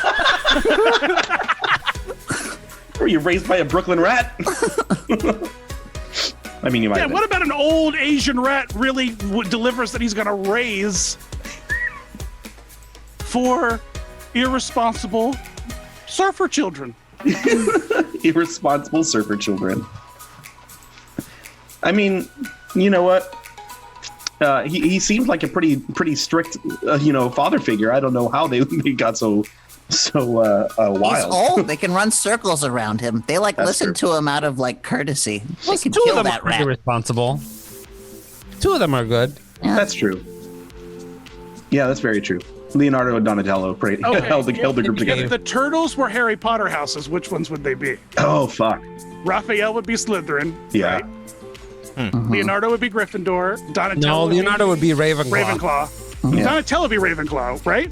Were you raised by a Brooklyn rat? I mean, you might. Yeah, have been. what about an old Asian rat really delivers that he's gonna raise for irresponsible surfer children? Irresponsible surfer children. I mean, you know what? He seems like a pretty strict, father figure. I don't know how they got so He's wild. old. They can run circles around him. They That's listen true. to him out of courtesy. They can two of kill them that are pretty rat. responsible. Two of them are good. That's true. Yeah, that's very true. Leonardo and Donatello held the group together. If the turtles were Harry Potter houses, which ones would they be? Oh fuck. Raphael would be Slytherin. Yeah. Right? Leonardo would be Gryffindor. Donatello No, Leonardo would be Ravenclaw. Ravenclaw. Yeah. Donatello would be Ravenclaw, right?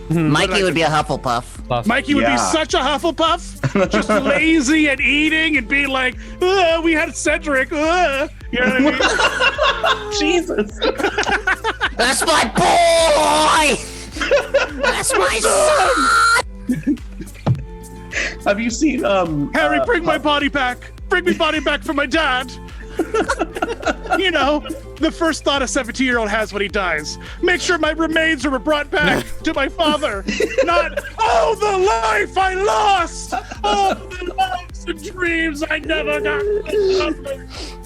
Mikey would be a Hufflepuff. Mikey would be Yeah. such a Hufflepuff, just lazy and eating and being like, we had Cedric. You know what I mean? Jesus. That's my boy! That's my son! Have you seen Harry, bring my body back. Bring me body back for my dad. You know, the first thought a 17-year-old has when he dies. Make sure my remains are brought back to my father. Not, oh, the life I lost. Oh, the lives and dreams I never got.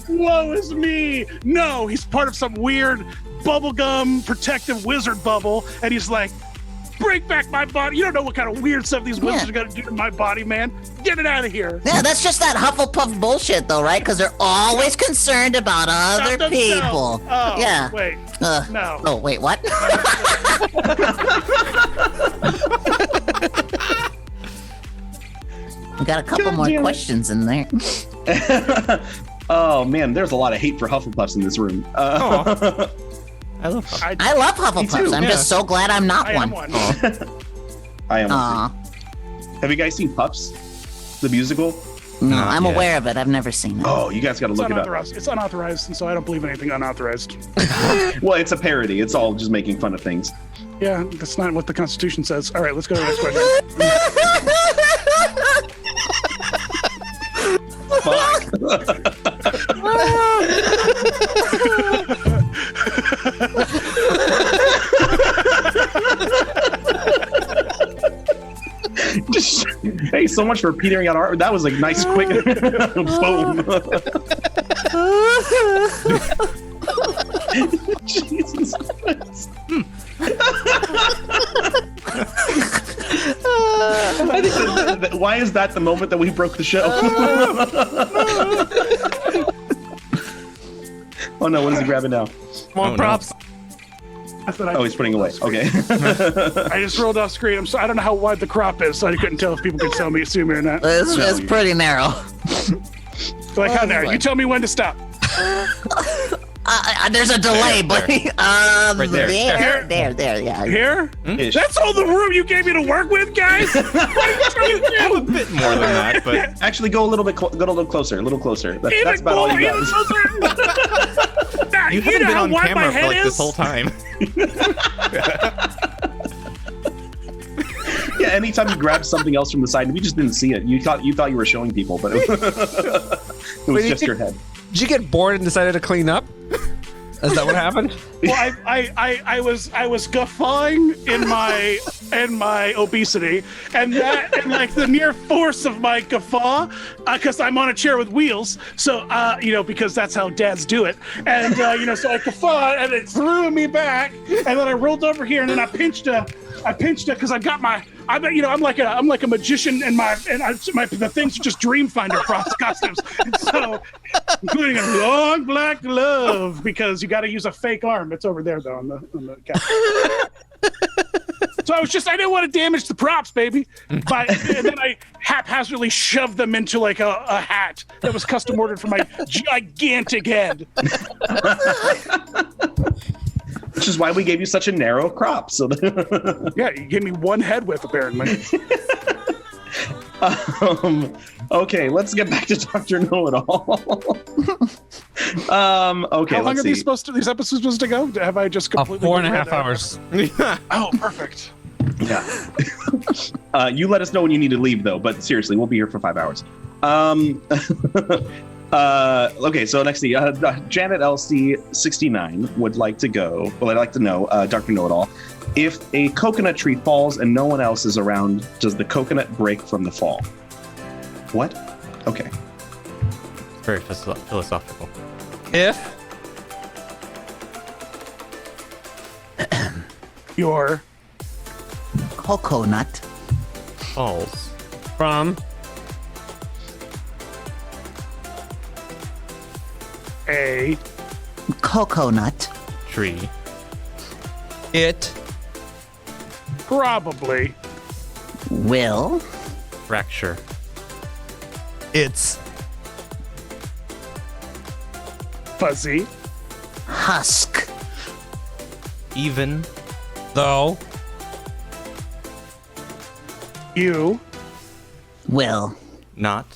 Woe is me. No, he's part of some weird bubblegum protective wizard bubble, and he's like, bring back my body. You don't know what kind of weird stuff these wizards are going to do to my body, man. Get it out of here. Yeah, that's just that Hufflepuff bullshit, though, right? Because they're always concerned about other Not people. themselves. Oh, Yeah. Wait. No. Oh, wait, what? We got a couple more questions in there. Oh man, there's a lot of hate for Hufflepuffs in this room. I love Hufflepuff. I love Hufflepuffs. too, I'm just so glad I'm not I one. am one. I am. Aw. Have you guys seen Puffs, the musical? No, Not I'm yet. aware of it. I've never seen it. Oh, you guys got to It's look it up. unauthorized. It's unauthorized, and so I don't believe anything unauthorized. Well, it's a parody. It's all just making fun of things. Yeah, that's not what the Constitution says. All right, let's go to the next question. so much for petering out our. That was like nice, quick. Boom. Jesus Christ. I think why is that the moment that we broke the show? Oh no, what is he grabbing now? More props. That's what I Oh, he's putting away. Okay. I just rolled off screen. I don't know how wide the crop is, so I couldn't tell if people could see me or not. It's pretty narrow. Like how narrow? You tell me when to stop. There's a delay, buddy. Right there. There, yeah. Here? Ish. That's all the room you gave me to work with, guys. What are you trying to A do? bit more than that, but Actually, go a little bit. Go a little closer. A little closer. That's about all you got. Nah, you haven't been know on how wide my camera for head like is? this whole time. Yeah. Anytime you grabbed something else from the side, we just didn't see it. You thought you were showing people, but it was just your head. Did you get bored and decided to clean up? Is that what happened? Well, I was guffawing in my obesity, and like the near force of my guffaw, because I'm on a chair with wheels, so because that's how dads do it, and so I guffawed, and it threw me back, and then I rolled over here, and then I pinched her because I'm like a magician, and the things are just Dreamfinder costumes, and so including a long black glove because you got to use a fake arm. It's over there though on the couch. So I didn't want to damage the props, baby. And then I haphazardly shoved them into like a hat that was custom ordered for my gigantic head. Which is why we gave you such a narrow crop. So Yeah, you gave me one head width apparently. Okay, let's get back to Dr. Know-It-All. Okay, How long let's are see. these episodes supposed to go? Have I just completely 4.5 hours. Oh, perfect. Yeah. You let us know when you need to leave, though. But seriously, we'll be here for 5 hours. Okay, so next thing, Janet LC69 would like to go. Well, I'd like to know, Dr. Know-It-All, if a coconut tree falls and no one else is around, does the coconut break from the fall? What? Okay. Very philosophical. If Your Coconut Falls. from a coconut Tree. it probably will Fracture. it's fuzzy husk Even. though you will Not.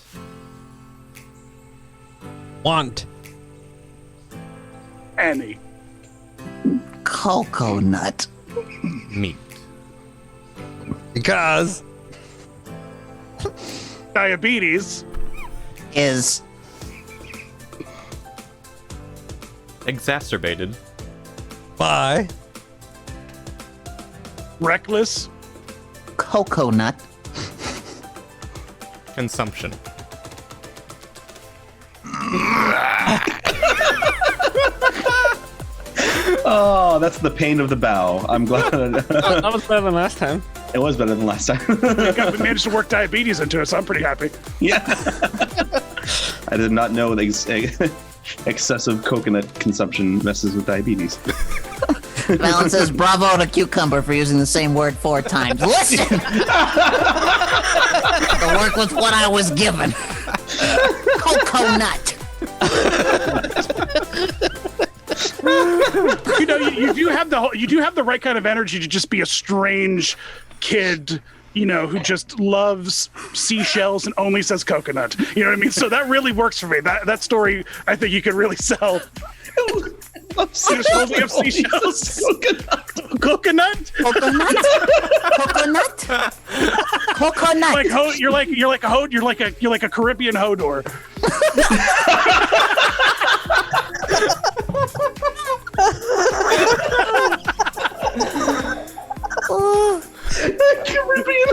want any coconut Meat. because diabetes is Exacerbated. by reckless coconut Consumption. Oh, that's the pain of the bow. I'm glad. that was better than last time. It was better than last time. we managed to work diabetes into it, so I'm pretty happy. Yeah. I did not know that excessive coconut consumption messes with diabetes. Valen says bravo to Cucumber for using the same word 4 times. Listen! To work with what I was given. Coconut. You do have the right kind of energy to just be a strange kid, who just loves seashells and only says coconut. You know what I mean? So that really works for me. That story, I think you could really sell. Only have seashells. Coconut. Coconut. You're like a Caribbean Hodor.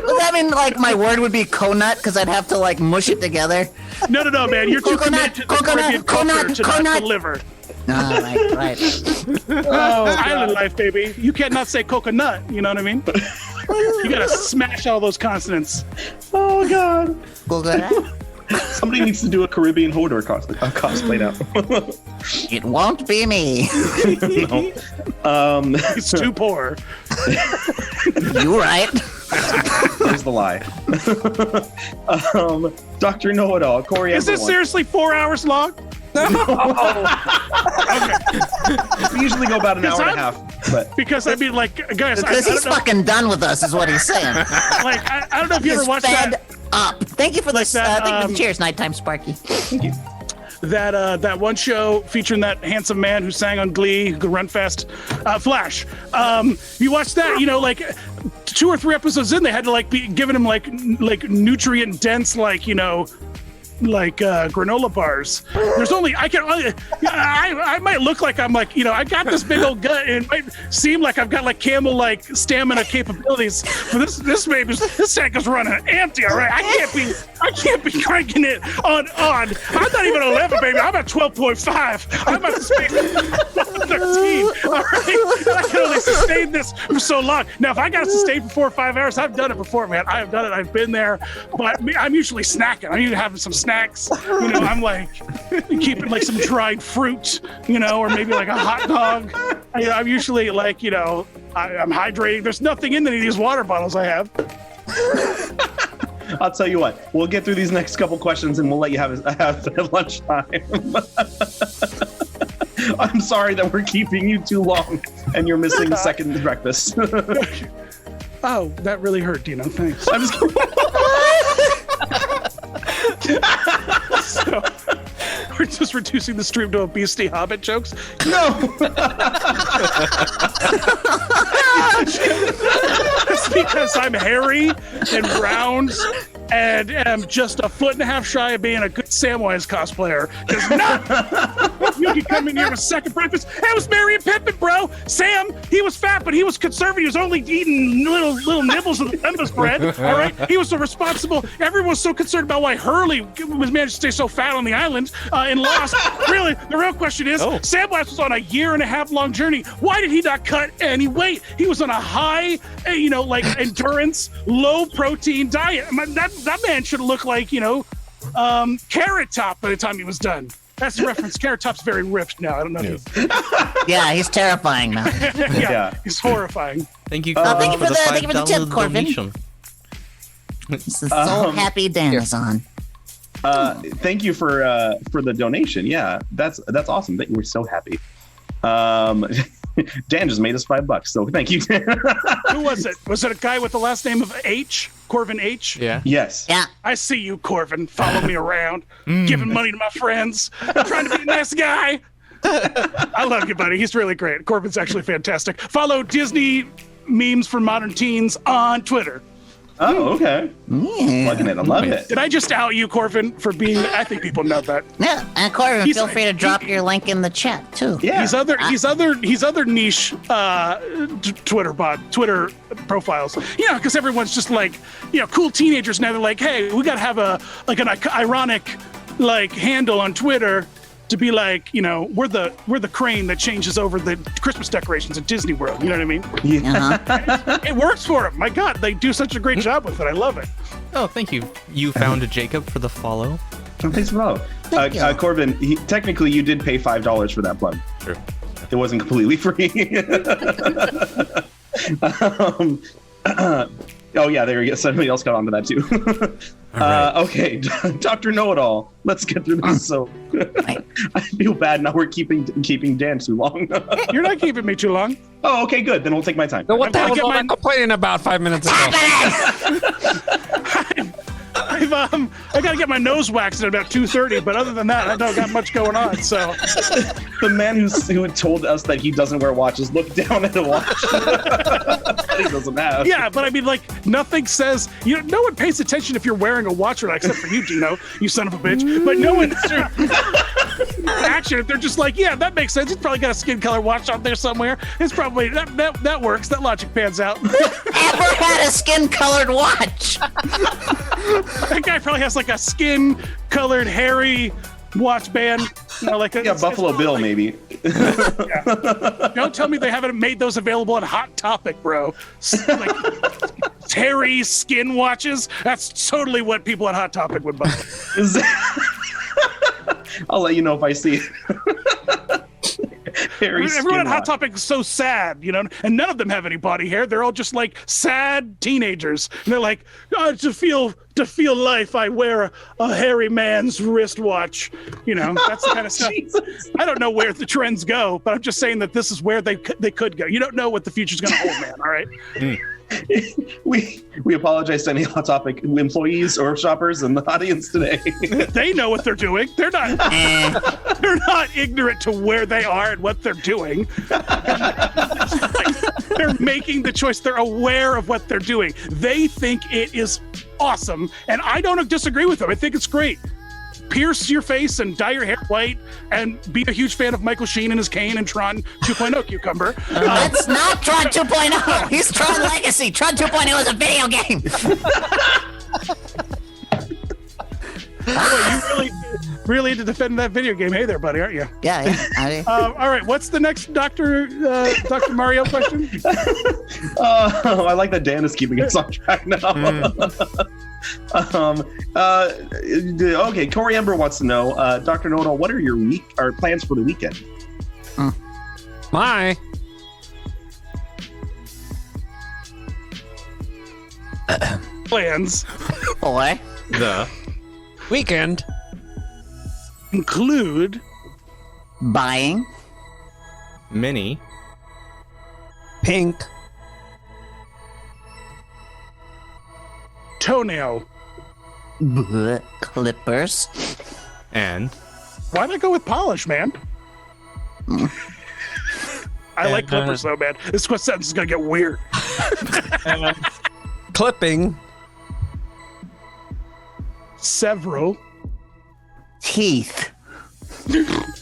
Was that I mean, like my word would be conut because I'd have to like mush it together. No, man. You're too Coconut, committed to the coconut, Caribbean culture to coconut. not deliver. Right. Island life, baby. You can't not say coconut. You know what I mean? You gotta smash all those consonants. Oh God. Coconut. Somebody needs to do a Caribbean Hodor cosplay now. It won't be me. No. It's too poor. You right. There's the lie. Dr. Know-It-All, Corey. Is this Everyone. seriously 4 hours long? We usually go about an hour and a half, but Because I mean, like, guys, I Because he's don't know. fucking done with us, is what he's saying. Like, I don't know if you ever He's watched fed that. up. Thank you for Like this. that, Thank you for the cheers, nighttime, Sparky. That one show featuring that handsome man who sang on Glee, who could run fast, Flash. You watch that, you know, like 2 or 3 episodes in, they had to like be giving him like nutrient dense, like, you know, like granola bars. There's only I might look like I'm like, you know, I got this big old gut and it might seem like I've got like camel like stamina capabilities, but this tank is running empty. All right, I can't be cranking it on. I'm not even 11, baby. I'm at 12.5. I'm at the speed of 13. All right, I can only sustain this for so long. Now, if I got to sustain for 4 or 5 hours, I've done it before, man. I have done it. I've been there, but I'm usually snacking. I'm usually having some snacks. You know, I'm like keeping like some dried fruit, you know, or maybe like a hot dog. I'm usually like, you know, I'm hydrating. There's nothing in any of these water bottles I have. I'll tell you what. We'll get through these next couple questions and we'll let you have lunchtime. I'm sorry that we're keeping you too long and you're missing second breakfast. Oh, that really hurt, Dino. Thanks. I'm just kidding. So, we're just reducing the stream to obesity Hobbit jokes. No. It's because I'm hairy and round and am just a foot and a half shy of being a good Samwise cosplayer. Because you can come in here with second breakfast. That was Merry and Pippin, bro. Sam, he was fat, but he was conservative. He was only eating little nibbles of the Lembas bread. All right, he was so responsible. Everyone was so concerned about why Hurley was managed to stay so fat on the island and lost. Really, the real question is, Samwise was on a 1.5 year long journey. Why did he not cut any weight? He was on a high, you know, like endurance, low protein diet. That man should have looked like, you know, Carrot Top by the time he was done. That's the reference. Carrot Top's very ripped now. I don't know. Yeah, he's terrifying now. Yeah. He's horrifying. Thank you. thank you for the $5 tip, Corbin. donation. This is so happy Dan is on. Thank you for the donation. Yeah, that's awesome. We're so happy. Dan just made us $5, so thank you, Dan. Who was it? Was it a guy with the last name of H? Corvin H? Yeah. Yes. Yeah. I see you, Corvin. Follow me around, giving money to my friends, trying to be a nice guy. I love you, buddy. He's really great. Corvin's actually fantastic. Follow Disney memes for modern teens on Twitter. Oh, okay. Yeah. Plugging it. I love it. Did I just out you, Corvin, for being? I think people know that. Yeah, and Corbin, He's- feel free to drop your link in the chat too. Yeah. He's other niche Twitter profiles. You know, because everyone's just like, you know, cool teenagers now. They're like, hey, we got to have an ironic like handle on Twitter to be like, you know, we're the crane that changes over the Christmas decorations at Disney World. You know what I mean? Yeah. Uh-huh. It works for them. My God, they do such a great job with it. I love it. Oh, thank you. You found a Jacob for the follow. Thanks for follow. you. Corbin, technically you did pay $5 for that plug. Sure. It wasn't completely free. Oh yeah, there you go. Somebody else got onto that too. right. Okay, Dr. Know-It-All. Let's get through this. So I feel bad now. We're keeping Dan too long. You're not keeping me too long. Oh, okay, good. Then we'll take my time. So what the I'm hell gonna was get I complaining about 5 minutes ago? I gotta get my nose waxed at about 2:30, but other than that, I don't got much going on. So The man who told us that he doesn't wear watches looked down at a watch that he doesn't have. yeah, but I mean, like, nothing says, you know, no one pays attention if you're wearing a watch or not, except for you, Dino, you son of a bitch. But no one, action. They're just like, yeah, that makes sense. He's probably got a skin color watch out there somewhere. It's probably that works. That logic pans out. Ever had a skin-colored watch? That guy probably has like a skin-colored hairy watch band. Like a Buffalo Bill, maybe. Don't tell me they haven't made those available on Hot Topic, bro. Like hairy skin watches. That's totally what people at Hot Topic would buy. I'll let you know if I see it. Everyone at Hot Topic is so sad, and none of them have any body hair. They're all just like sad teenagers. And they're like, to feel life, I wear a hairy man's wristwatch. That's the kind of stuff. I don't know where the trends go, but I'm just saying that this is where they could go. You don't know what the future's going to hold, man. All right. We apologize to any Hot Topic employees or shoppers in the audience today. They know what they're doing. They're not ignorant to where they are and what they're doing. They're making the choice. They're aware of what they're doing. They think it is awesome, and I don't disagree with them. I think it's great. Pierce your face and dye your hair white and be a huge fan of Michael Sheen and his cane and Tron 2.0 Cucumber. That's not Tron 2.0. He's Tron Legacy. Tron 2.0 is a video game. Boy, you really into defending that video game. Hey there, buddy, aren't you? Yeah. All right, what's the next Dr. Mario question? I like that Dan is keeping us on track now. Okay, Corey Ember wants to know, Dr. Know-It-All, what are your plans for the weekend? My Plans Boy. The weekend include Buying. mini pink toenail. Clippers. and Why not go with polish, man? I like clippers though, man. This sentence is gonna get weird. clipping Several. Teeth.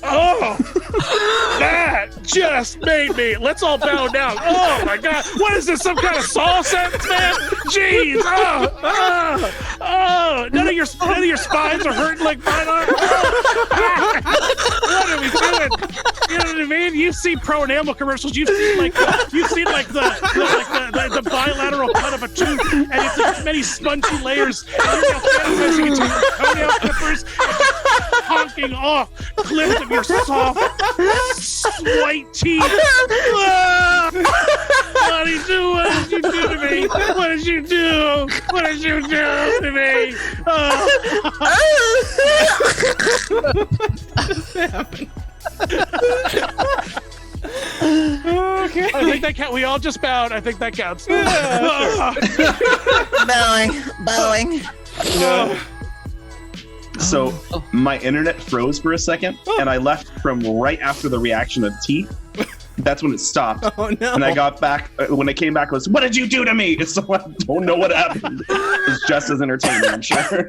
Oh, that just made me. Let's all bow down. Oh my God, what is this? Some kind of Saw sentence, man? Jeez. Oh. None of your spines are hurting like mine are. What are we doing? You know what I mean? You've seen pro enamel commercials. You've seen like the bilateral cut of a tooth, and it's like many spongy layers. And you're now fantasizing into your toenail clippers honking off clips of your soft, white teeth. What did you do to me? What did you do? What did you do to me? Okay. I think that counts. We all just bowed. I think that counts. Bowing. So my internet froze for a second, and I left from right after the reaction of teeth. That's when it stopped. Oh no! And I got back. When I came back, I was, "What did you do to me?" So I don't know what happened. It's just as entertaining, I'm sure.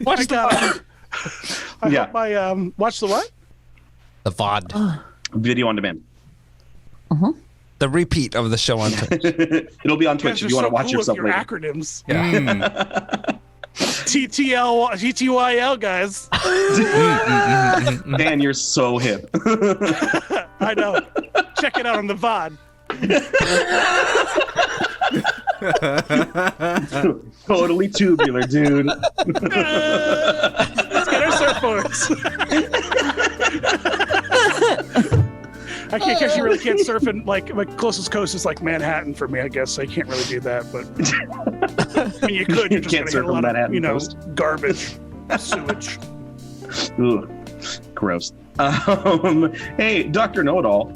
Watch the watch the what? the VOD, Video on demand. the repeat of the show on Twitch. It'll be on Twitch if you want to watch yourself your later. acronyms. Yeah. TTYL, guys. Dan, you're so hip. I know. Check it out on the VOD. Totally tubular, dude. Let's get our surfboards. I guess you really can't surf in, like, my closest coast is like Manhattan for me, I guess. So I can't really do that, but I mean, you could. You're just Can't gonna surf get a on lot Manhattan of, coast. garbage, sewage. Ugh, gross. Hey, Dr. Know-It-All,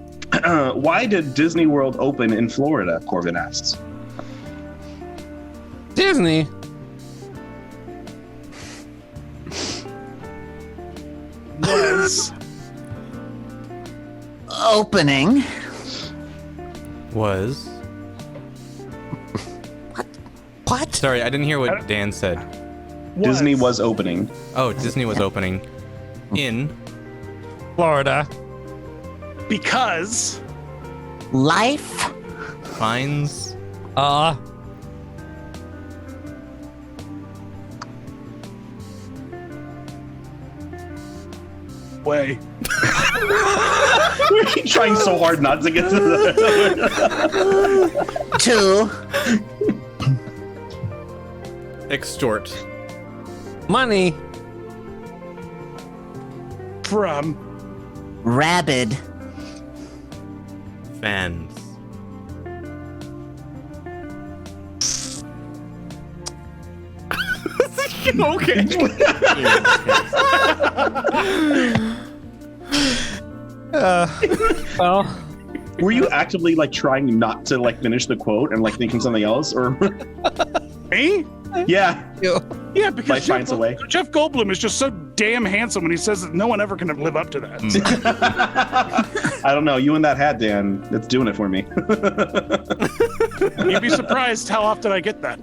why did Disney World open in Florida? Corbin asks. Disney. Was Opening. Was What? sorry, I didn't hear what Dan said. Disney was opening. Oh, Disney was opening. In Florida. Because Life finds way. We're trying so hard not to get to the. to extort Money. From rabid fans. okay. Well, Were you actively like trying not to like finish the quote and like thinking something else, or Me? yeah? Yeah, because Life finds a way. Jeff Goldblum is just so damn handsome when he says that no one ever can live up to that. I don't know. You and that hat, Dan. It's doing it for me. You'd be surprised how often I get that.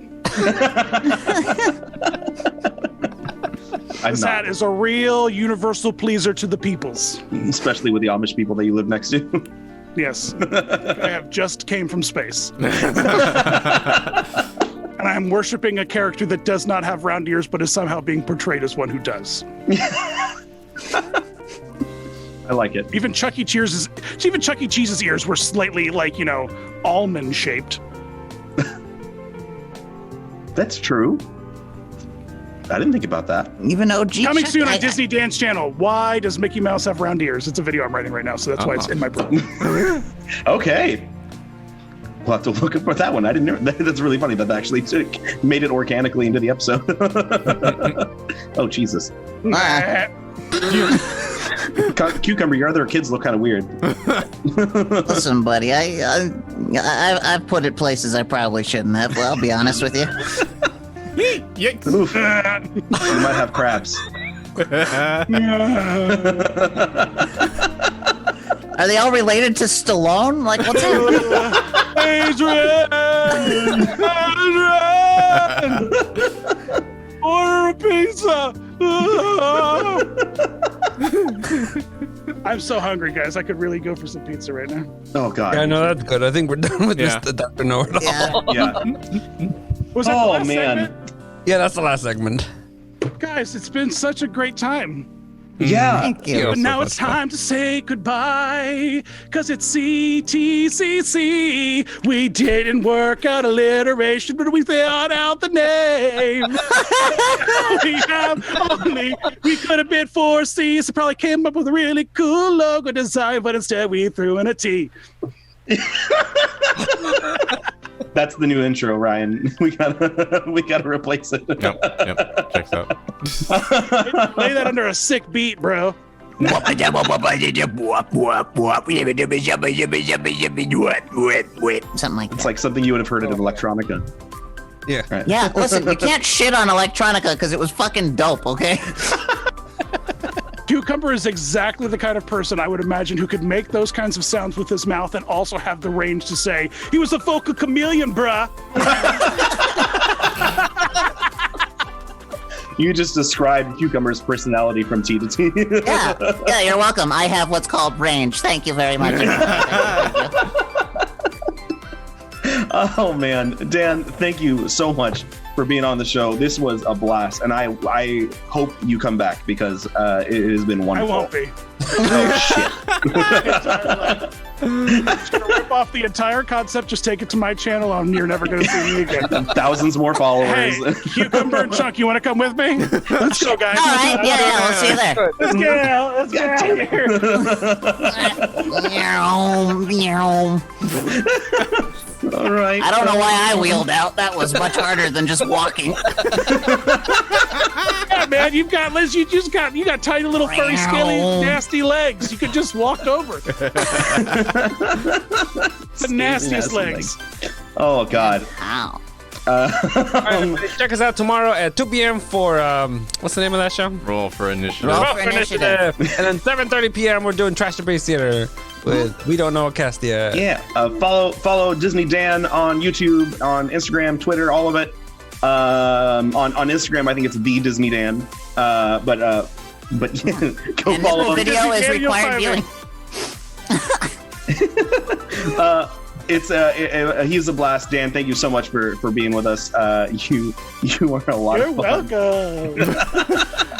I'm This not, hat is a real universal pleaser to the peoples. especially with the Amish people that you live next to. Yes. I have just came from space. And I'm worshiping a character that does not have round ears, but is somehow being portrayed as one who does. I like it. Even Chuck E. Cheese's ears were slightly like, almond shaped. That's true. I didn't think about that. even OG. Coming Chuck, soon on I- Disney Dance Channel. Why does Mickey Mouse have round ears? It's a video I'm writing right now, so that's why it's in my brain. Okay. We'll have to look for that one. I didn't know. That's really funny that they actually made it organically into the episode. Oh, Jesus. Cucumber, your other kids look kind of weird. Listen, buddy, I've put it places I probably shouldn't have. Well, I'll be honest with you. Oof. You might have crabs. Are they all related to Stallone? Like, what's happening? Adrian! Order a pizza! I'm so hungry, guys. I could really go for some pizza right now. Oh, God. yeah, no, that's good. I think we're done with Yeah. this Dr. Know-It-All. Yeah. Yeah. Was that the Oh, last man. segment? Yeah, that's the last segment. Guys, it's been such a great time. Yeah. Thank you. But now it's time to say goodbye, cause it's CTCC. We didn't work out alliteration, but we thought out the name. we could have been 4 C's, so probably came up with a really cool logo design, but instead we threw in a T. That's the new intro, Ryan. We gotta replace it. Yep. Checks out. Lay that under a sick beat, bro. Something like It's that. like something you would have heard at an electronica. Yeah. Right. Yeah, listen, you can't shit on electronica because it was fucking dope, okay? Cucumber is exactly the kind of person I would imagine who could make those kinds of sounds with his mouth and also have the range to say, he was a vocal chameleon, bruh. You just described Cucumber's personality from T to T. Yeah, you're welcome. I have what's called range. Thank you very much. Thank you. Oh man, Dan, thank you so much for being on the show. This was a blast, and I hope you come back because it has been I wonderful. won't be. Oh shit! I'm just gonna rip off the entire concept, just take it to my channel, and you're never gonna see me again. Thousands more followers. Hey, Cucumber and Chunk, you want to come with me? Let's go, guys. All right, yeah, we'll see you there. Let's get out. Let's get out of here. All right. I don't know why I wheeled out. That was much harder than just walking. Yeah, man, you got tiny little furry, scaly, nasty legs. You could just walked over. The nastiest legs. Oh god. Ow. All right, everybody, check us out tomorrow at 2 p.m. for what's the name of that show? Roll for initiative. Roll Roll for for Initiative. And then 7:30 p.m. we're doing Trash to Base Theater with We Don't Know a Castia. Yeah. Follow Disney Dan on YouTube, on Instagram, Twitter, all of it. On Instagram, I think it's the Disney Dan. But But go And follow this him. video is Daniel required Simon. viewing. He's a blast, Dan. Thank you so much for being with us. You are a lot You're of fun. welcome.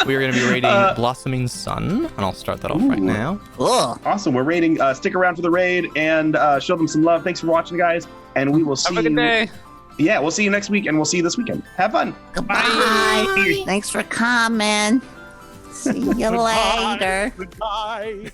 We are going to be rating Blossoming Sun, and I'll start that off right now. Cool. Awesome. We're rating. Stick around for the raid and show them some love. Thanks for watching, guys. And we will see Have a good you. day. Yeah, we'll see you next week, and we'll see you this weekend. Have fun. Goodbye. Thanks for coming. See you later. Goodbye.